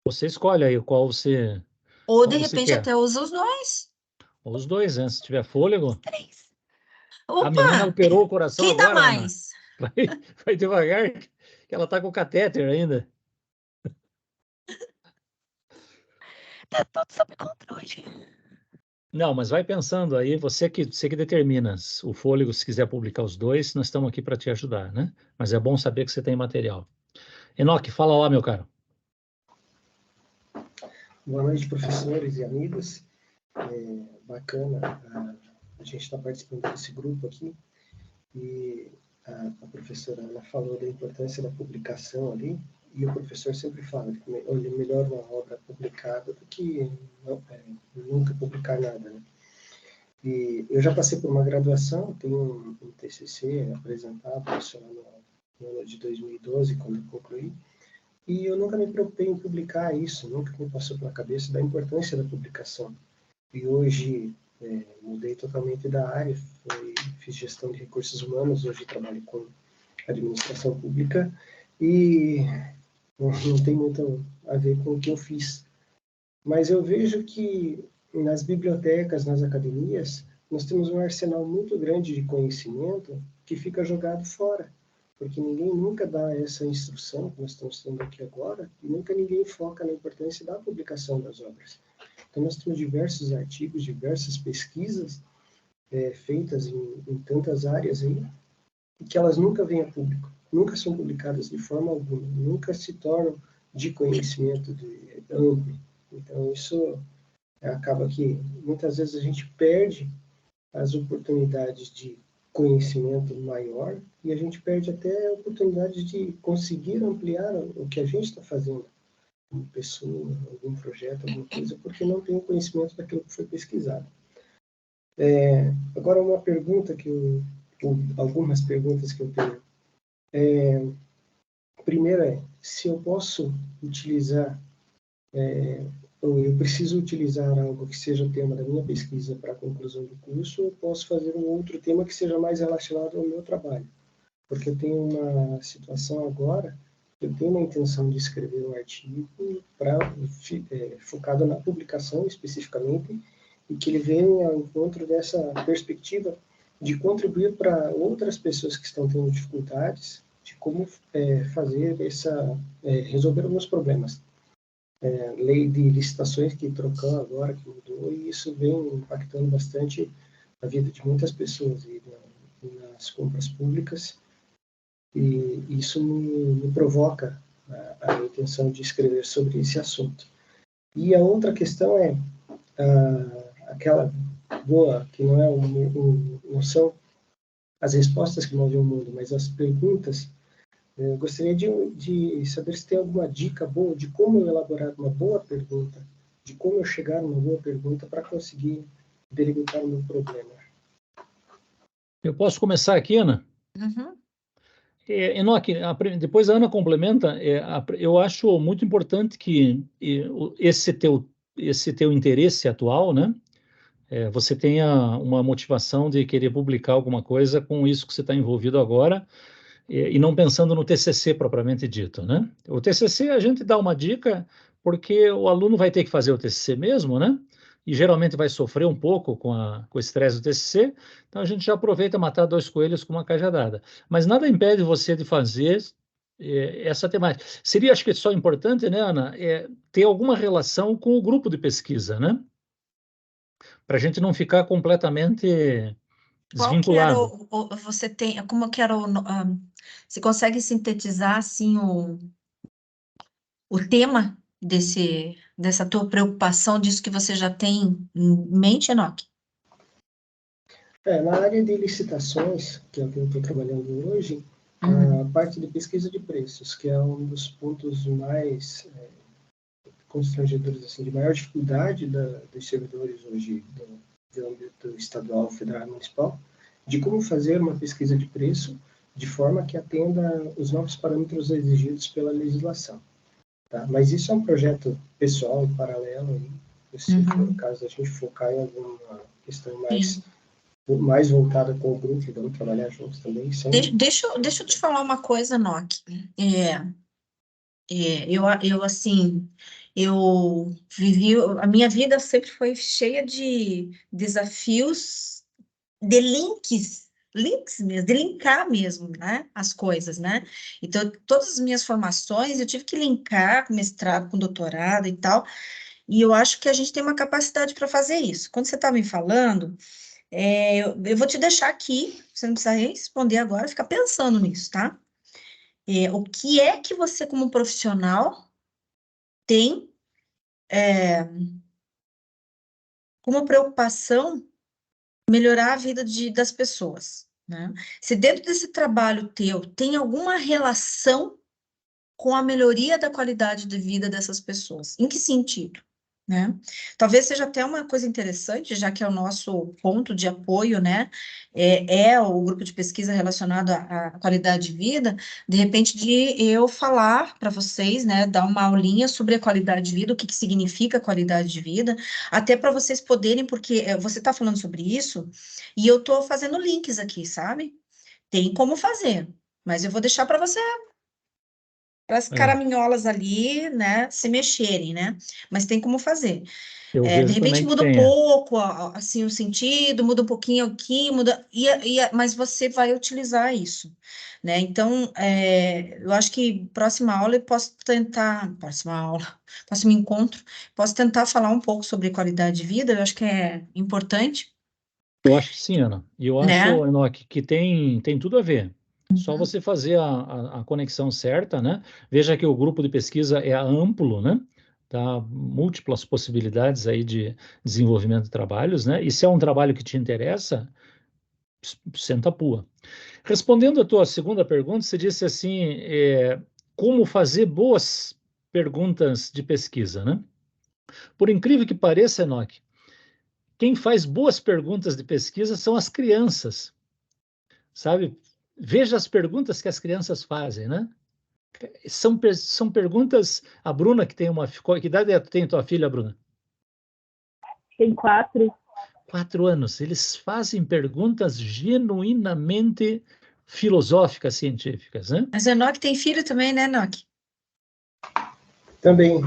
Você escolhe aí qual você Ou, de repente, quer. até usa os dois. Ou os dois, né? Se tiver fôlego. 3. A menina Opa! operou o coração Quem dá agora, Ana. mais? Vai devagar, que ela está com o catéter ainda. Tá tudo sob controle. Não, mas vai pensando aí, você que determina o fôlego, se quiser publicar os dois, nós estamos aqui para te ajudar, né? Mas é bom saber que você tem material. Enoque, fala lá, meu caro. Boa noite, professores e amigos. Bacana a gente estar participando desse grupo aqui. E a professora Ana falou da importância da publicação ali, e o professor sempre fala que é melhor uma obra publicada do que nunca publicar nada, né? E eu já passei por uma graduação, tenho um TCC apresentado, isso no ano de 2012, quando eu concluí, e eu nunca me preocupei em publicar isso, nunca me passou pela cabeça da importância da publicação. E hoje mudei totalmente da área, fiz gestão de recursos humanos, hoje trabalho com administração pública e não tem muito a ver com o que eu fiz. Mas eu vejo que nas bibliotecas, nas academias, nós temos um arsenal muito grande de conhecimento que fica jogado fora, porque ninguém nunca dá essa instrução que nós estamos tendo aqui agora, e nunca ninguém foca na importância da publicação das obras. Então, nós temos diversos artigos, diversas pesquisas feitas em tantas áreas aí, que elas nunca vêm a público, nunca são publicadas de forma alguma, nunca se tornam de conhecimento amplo. Então, isso acaba que, muitas vezes, a gente perde as oportunidades de conhecimento maior e a gente perde até a oportunidade de conseguir ampliar o que a gente está fazendo, como pessoa, algum projeto, alguma coisa, porque não tem o conhecimento daquilo que foi pesquisado. Agora, uma pergunta algumas perguntas que eu tenho. Primeiro se eu posso utilizar, ou eu preciso utilizar algo que seja o tema da minha pesquisa para a conclusão do curso, ou posso fazer um outro tema que seja mais relacionado ao meu trabalho? Porque eu tenho uma situação agora, eu tenho uma intenção de escrever um artigo focado na publicação especificamente, e que ele venha ao encontro dessa perspectiva de contribuir para outras pessoas que estão tendo dificuldades, de como fazer resolver alguns problemas. Lei de licitações que trocou agora, que mudou, e isso vem impactando bastante a vida de muitas pessoas e nas compras públicas, e isso me provoca a intenção de escrever sobre esse assunto. E a outra questão é aquela boa, que não são as respostas que movem o mundo, mas as perguntas Eu gostaria de saber se tem alguma dica boa de como eu elaborar uma boa pergunta, de como eu chegar numa boa pergunta para conseguir delimitar o meu problema. Eu posso começar aqui, Ana? Uhum. Enoque, depois a Ana complementa. Eu acho muito importante que esse teu interesse atual, né? Você tenha uma motivação de querer publicar alguma coisa com isso que você está envolvido agora, e não pensando no TCC propriamente dito, né? O TCC a gente dá uma dica porque o aluno vai ter que fazer o TCC mesmo, né? E geralmente vai sofrer um pouco com o estresse do TCC, então a gente já aproveita matar dois coelhos com uma cajadada. Mas nada impede você de fazer essa temática. Seria, acho que só importante, né, Ana, ter alguma relação com o grupo de pesquisa, né? Para a gente não ficar completamente Qual que era desvinculado. você tem, como que era você consegue sintetizar assim o tema dessa tua preocupação, disso que você já tem em mente, Enoque? Na área de licitações, que é o que eu estou trabalhando hoje, a parte de pesquisa de preços, que é um dos pontos mais constrangedores, assim, de maior dificuldade dos servidores hoje do âmbito estadual, federal e municipal, de como fazer uma pesquisa de preço de forma que atenda os novos parâmetros exigidos pela legislação. Tá? Mas isso é um projeto pessoal, paralelo, aí, se for o caso a gente focar em alguma questão mais voltada com o grupo, vamos trabalhar juntos também. Deixa eu te falar uma coisa, Enoque. Eu vivi, a minha vida sempre foi cheia de desafios, de links mesmo, de linkar mesmo, né, as coisas, né? Então, todas as minhas formações eu tive que linkar com mestrado, com doutorado e tal, e eu acho que a gente tem uma capacidade para fazer isso. Quando você está me falando, eu vou te deixar aqui, você não precisa responder agora, fica pensando nisso, tá? O que é que você, como profissional, tem como preocupação melhorar a vida das pessoas, né? Se dentro desse trabalho teu tem alguma relação com a melhoria da qualidade de vida dessas pessoas, em que sentido? Né? Talvez seja até uma coisa interessante, já que é o nosso ponto de apoio, né? É o grupo de pesquisa relacionado à qualidade de vida, de repente de eu falar para vocês, né? Dar uma aulinha sobre a qualidade de vida, o que significa qualidade de vida, até para vocês poderem, porque você está falando sobre isso, e eu estou fazendo links aqui, sabe? Tem como fazer, mas eu vou deixar para você, para as caraminholas ali, né, se mexerem, né? Mas tem como fazer. Eu De vejo repente também que muda um tenha. pouco, assim, o sentido, muda um pouquinho aqui, muda, mas você vai utilizar isso, né? Então, eu acho que próximo encontro, posso tentar falar um pouco sobre qualidade de vida, eu acho que é importante, Eu acho que sim, Ana. E eu né? acho, Enoque, que tem tudo a ver. Só você fazer a conexão certa, né? Veja que o grupo de pesquisa é amplo, né? Tá múltiplas possibilidades aí de desenvolvimento de trabalhos, né? E se é um trabalho que te interessa, senta a pua. Respondendo a tua segunda pergunta, você disse assim, como fazer boas perguntas de pesquisa, né? Por incrível que pareça, Enoque, quem faz boas perguntas de pesquisa são as crianças, sabe? Veja as perguntas que as crianças fazem, né? São perguntas. A Bruna, que tem que idade tem tua filha, Bruna? Tem 4. 4 anos. Eles fazem perguntas genuinamente filosóficas, científicas, né? Mas o Enoque tem filho também, né, Enoque? Também,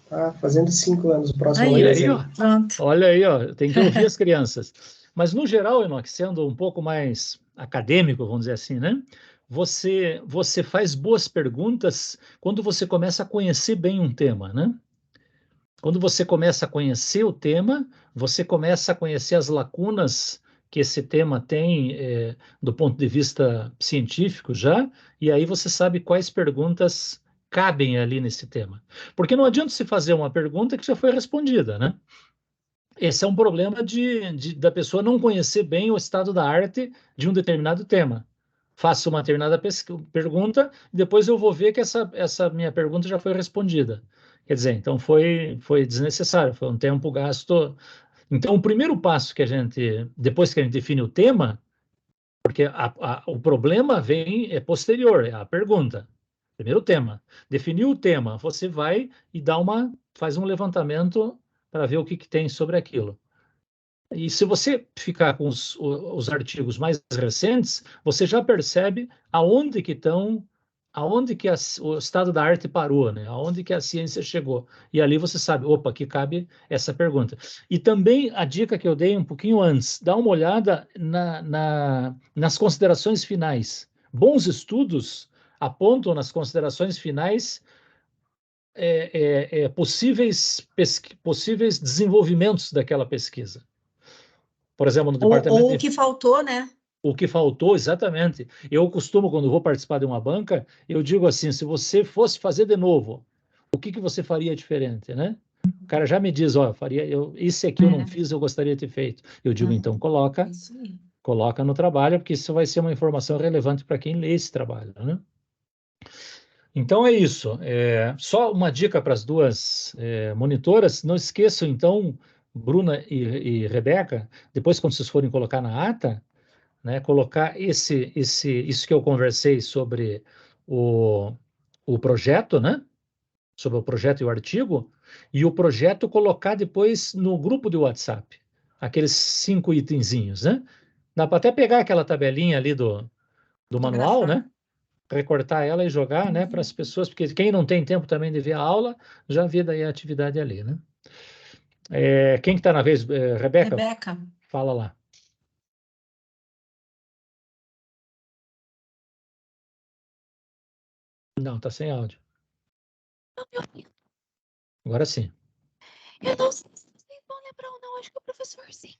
tá fazendo 5 anos, o próximo Aí, mês. Olha aí, ó. pronto. Olha aí, ó. Tem que ouvir as crianças. Mas, no geral, Enoque, sendo um pouco mais acadêmico, vamos dizer assim, né? Você faz boas perguntas quando você começa a conhecer bem um tema, né? Quando você começa a conhecer o tema, você começa a conhecer as lacunas que esse tema tem do ponto de vista científico já, e aí você sabe quais perguntas cabem ali nesse tema. Porque não adianta se fazer uma pergunta que já foi respondida, né? Esse é um problema da pessoa não conhecer bem o estado da arte de um determinado tema. faço uma determinada pergunta, e depois eu vou ver que essa minha pergunta já foi respondida. Quer dizer, então foi desnecessário, foi um tempo gasto. Então, o primeiro passo que depois que a gente define o tema, porque o problema é posterior, é a pergunta. Primeiro tema. Definiu o tema, você vai e faz um levantamento para ver o que tem sobre aquilo. E se você ficar com os artigos mais recentes, você já percebe aonde que o estado da arte parou, né? Aonde que a ciência chegou. E ali você sabe, opa, aqui cabe essa pergunta. E também a dica que eu dei um pouquinho antes, dá uma olhada nas considerações finais. Bons estudos apontam nas considerações finais possíveis desenvolvimentos daquela pesquisa. Por exemplo, no departamento ou o que faltou, né? O que faltou, exatamente. Eu costumo, quando vou participar de uma banca, eu digo assim, se você fosse fazer de novo, o que você faria diferente, né? O cara já me diz, ó, esse aqui eu não fiz, eu gostaria de ter feito. Eu digo, então coloca no trabalho, porque isso vai ser uma informação relevante para quem lê esse trabalho, né? Então é isso. Só uma dica para as duas monitoras, não esqueçam, então, Bruna e Rebeca, depois quando vocês forem colocar na ata, né, colocar isso que eu conversei sobre o projeto, né, sobre o projeto e o artigo, e o projeto colocar depois no grupo de WhatsApp, aqueles 5 itenzinhos, né? Dá para até pegar aquela tabelinha ali do manual, né? Recortar ela e jogar, né, para as pessoas, porque quem não tem tempo também de ver a aula, já vê daí a atividade ali, né? Quem que está na vez? Rebeca? Rebeca. Fala lá. Não, tá sem áudio. Não me ouvindo. Agora sim. Eu não sei se vocês vão lembrar ou não, acho que o professor sim.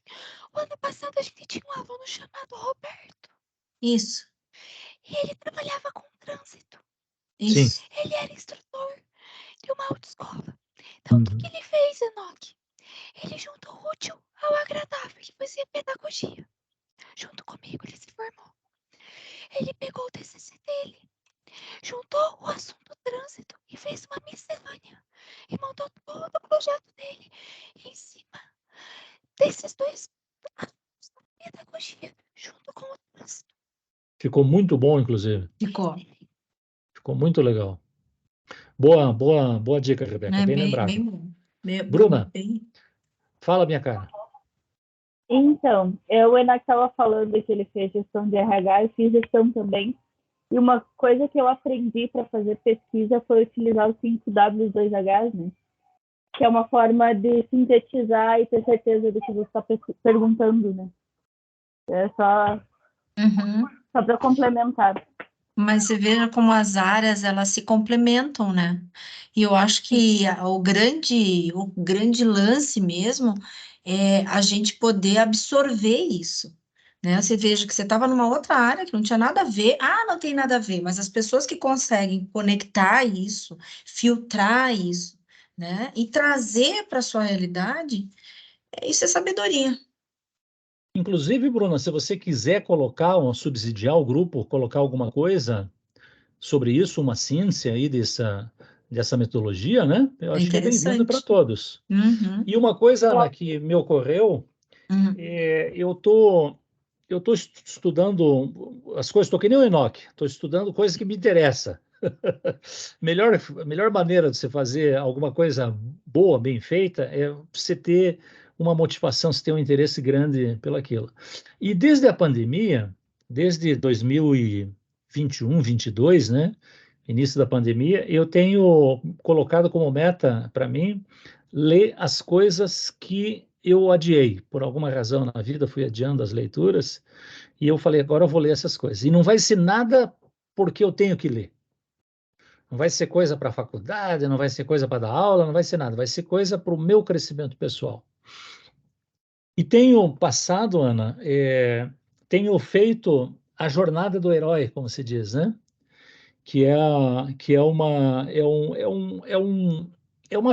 O ano passado a gente tinha um aluno chamado Roberto. Isso. E ele trabalhava com trânsito. Isso. Sim. Ele era instrutor de uma autoescola. Então, o que ele fez, Enoque? Ele juntou o útil ao agradável, que foi ser pedagogia. Junto comigo, ele se formou. Ele pegou o TCC dele, juntou o assunto trânsito e fez uma miscelânea. E montou todo o projeto dele em cima desses dois assuntos da pedagogia, junto com o trânsito. Ficou muito bom, inclusive. Ficou muito legal. Boa dica, Rebeca. Bem lembrado. Bem bom. Bruna, fala, minha cara. Então, o Enac estava falando que ele fez gestão de RH, eu fiz gestão também. E uma coisa que eu aprendi para fazer pesquisa foi utilizar os 5W2H, né? Que é uma forma de sintetizar e ter certeza do que você está perguntando, né? É só para complementar. Mas você veja como as áreas, elas se complementam, né? E eu acho que o grande lance mesmo é a gente poder absorver isso, né? Você veja que você estava numa outra área que não tinha nada a ver. Ah, não tem nada a ver, mas as pessoas que conseguem conectar isso, filtrar isso, né? E trazer para a sua realidade, isso é sabedoria. Inclusive, Bruna, se você quiser subsidiar o grupo, colocar alguma coisa sobre isso, uma ciência aí dessa metodologia, né? Eu acho que é bem-vindo para todos. E uma coisa, Ana, que me ocorreu, eu tô estudando as coisas, estou que nem o Enoque, estou estudando coisas que me interessam. Melhor maneira de você fazer alguma coisa boa, bem feita, é você ter uma motivação, você ter um interesse grande pelaquilo. E desde a pandemia, desde 2021, 22, né, início da pandemia, eu tenho colocado como meta para mim ler as coisas que eu adiei. Por alguma razão na vida, fui adiando as leituras, e eu falei, agora eu vou ler essas coisas. E não vai ser nada porque eu tenho que ler. Não vai ser coisa para a faculdade, não vai ser coisa para dar aula, não vai ser nada. Vai ser coisa para o meu crescimento pessoal. E tenho passado, Ana, tenho feito a jornada do herói, como se diz, né? Que é uma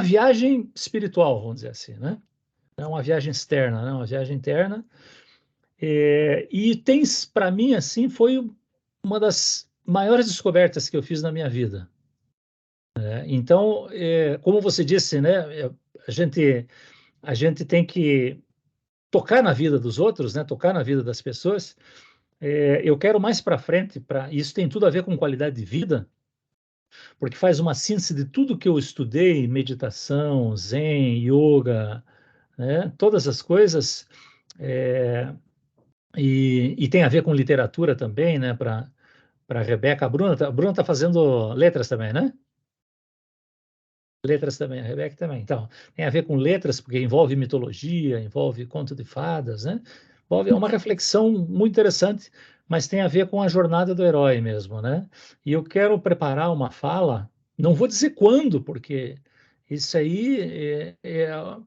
viagem espiritual, vamos dizer assim, né? É uma viagem externa, né? Uma viagem interna. E tem, para mim, assim, foi uma das maiores descobertas que eu fiz na minha vida. Então, como você disse, né, a gente tem que tocar na vida dos outros, né, tocar na vida das pessoas. Eu quero mais para frente, isso tem tudo a ver com qualidade de vida, porque faz uma síntese de tudo que eu estudei, meditação, zen, yoga, né, todas as coisas, e tem a ver com literatura também, né, para a Rebeca. A Bruna tá fazendo letras também, né? Letras também, a Rebeca também. Então, tem a ver com letras, porque envolve mitologia, envolve conto de fadas, né? É uma reflexão muito interessante, mas tem a ver com a jornada do herói mesmo, né? E eu quero preparar uma fala, não vou dizer quando, porque isso aí,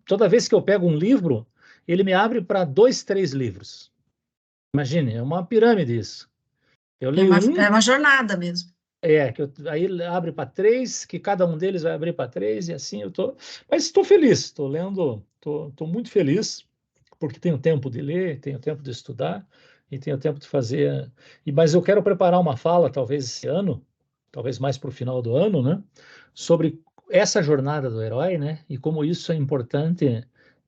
toda vez que eu pego um livro, ele me abre para 2, 3 livros. Imagine, é uma pirâmide isso. Eu leio É uma jornada mesmo. Aí abre para 3, que cada um deles vai abrir para 3, e assim eu tô. Mas estou feliz, estou lendo, estou muito feliz, porque tenho tempo de ler, tenho tempo de estudar e tenho tempo de fazer. Mas eu quero preparar uma fala, talvez esse ano, talvez mais para o final do ano, né? Sobre essa jornada do herói, né? E como isso é importante,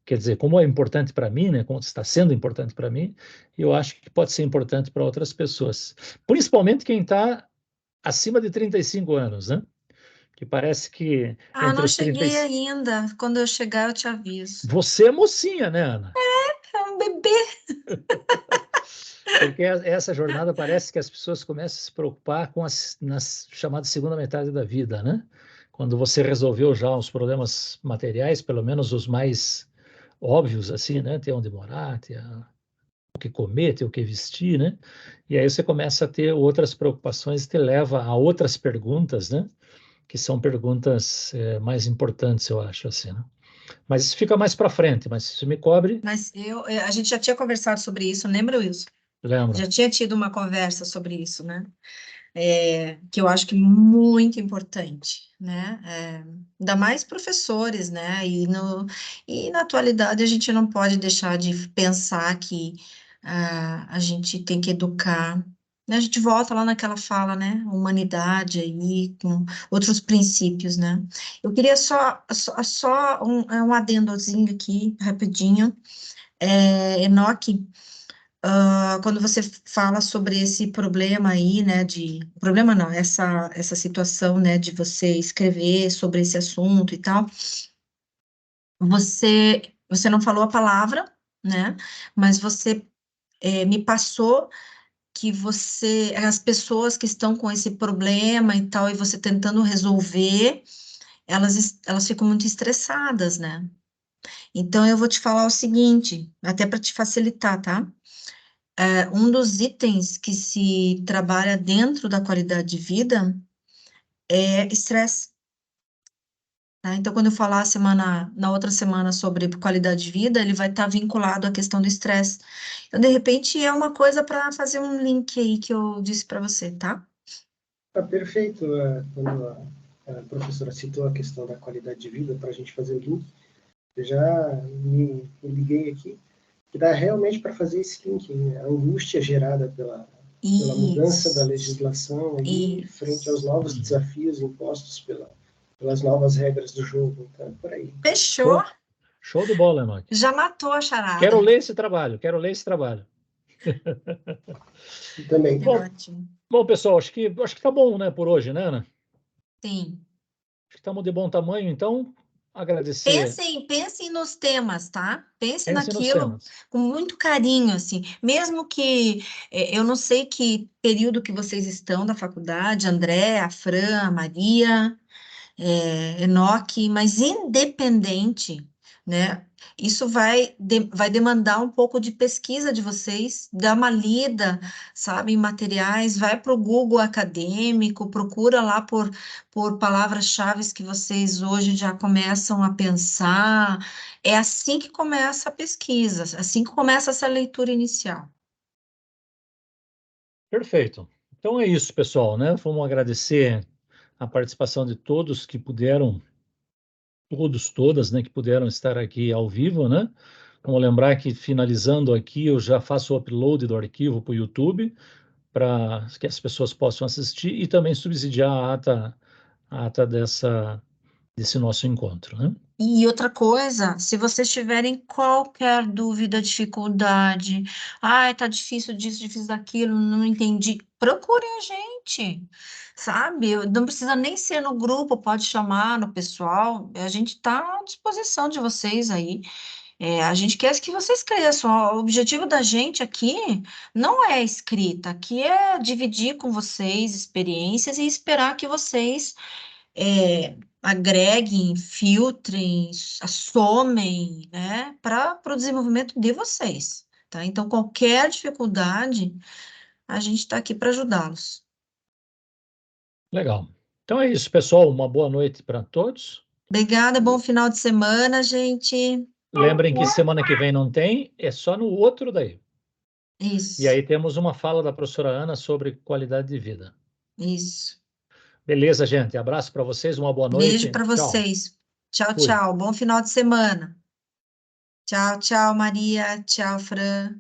quer dizer, como é importante para mim, né? Como está sendo importante para mim, eu acho que pode ser importante para outras pessoas, principalmente quem está acima de 35 anos, né? Que parece que entre Não os 30 cheguei ainda. Quando eu chegar, eu te aviso. Você é mocinha, né, Ana? É um bebê. Porque essa jornada parece que as pessoas começam a se preocupar com na chamada segunda metade da vida, né? Quando você resolveu já os problemas materiais, pelo menos os mais óbvios, assim, né? Ter onde morar, ter o que comer, ter o que vestir, né? E aí você começa a ter outras preocupações, te leva a outras perguntas, né? Que são perguntas mais importantes, eu acho, assim, né? Mas isso fica mais para frente, mas se me cobre, Mas a gente já tinha conversado sobre isso, lembra, Wilson? lembra. Já tinha tido uma conversa sobre isso, né? Que eu acho que muito importante, né? Ainda mais professores, né? E na atualidade a gente não pode deixar de pensar que a gente tem que educar, né? A gente volta lá naquela fala, né? Humanidade aí, com outros princípios, né? Eu queria só um adendozinho aqui, rapidinho. Enoque, quando você fala sobre esse problema aí, né, problema não, essa situação, né, de você escrever sobre esse assunto e tal, você não falou a palavra, né, mas você me passou que as pessoas que estão com esse problema e tal, e você tentando resolver, elas ficam muito estressadas, né? Então, eu vou te falar o seguinte, até para te facilitar, tá? Um dos itens que se trabalha dentro da qualidade de vida é estresse. Tá? Então, quando eu falar na outra semana sobre qualidade de vida, ele vai estar vinculado à questão do estresse. Então, de repente, é uma coisa para fazer um link aí que eu disse para você, tá? Perfeito. Quando a professora citou a questão da qualidade de vida, para a gente fazer o link, eu já me liguei aqui, que dá realmente para fazer esse link, né? A angústia gerada pela mudança da legislação aí, frente aos novos desafios impostos pelas novas regras do jogo. Então, é por aí. Fechou? Show de bola, Enoque. Já matou a charada. Quero ler esse trabalho. Também. Ótimo. Bom, pessoal, acho que tá bom, né, por hoje, né, Ana? Sim. Acho que estamos de bom tamanho, então, agradecer. Pensem nos temas, tá? Pensem nos naquilo temas. com muito carinho, assim. Mesmo que eu não sei que período que vocês estão da faculdade, André, a Fran, a Maria, Enoque, mas independente, né? Isso vai demandar um pouco de pesquisa de vocês, dá uma lida, sabe, em materiais, vai para o Google acadêmico, procura lá por palavras-chave que vocês hoje já começam a pensar. É assim que começa a pesquisa, assim que começa essa leitura inicial. Perfeito. Então é isso, pessoal, né? Vamos agradecer a participação de todos que puderam, todas, né, que puderam estar aqui ao vivo, né? Vamos lembrar que finalizando aqui, eu já faço o upload do arquivo para o YouTube. para que as pessoas possam assistir e também subsidiar a ata desse nosso encontro, né? E outra coisa, se vocês tiverem qualquer dúvida, dificuldade, ai, tá difícil disso, difícil daquilo, não entendi, procurem a gente, sabe? Não precisa nem ser no grupo, pode chamar no pessoal, a gente está à disposição de vocês aí. A gente quer que vocês cresçam. O objetivo da gente aqui não é escrita, aqui é dividir com vocês experiências e esperar que vocês agreguem, filtrem, somem, né, para o desenvolvimento de vocês, tá? Então, qualquer dificuldade, a gente está aqui para ajudá-los. Legal. Então é isso, pessoal. Uma boa noite para todos. Obrigada, bom final de semana, gente. Lembrem que semana que vem não tem, é só no outro daí. Isso. E aí temos uma fala da professora Ana sobre qualidade de vida. Isso. Beleza, gente. Abraço para vocês, uma boa noite. Beijo para vocês. Tchau, Fui. tchau. Bom final de semana. Tchau, tchau, Maria. Tchau, Fran.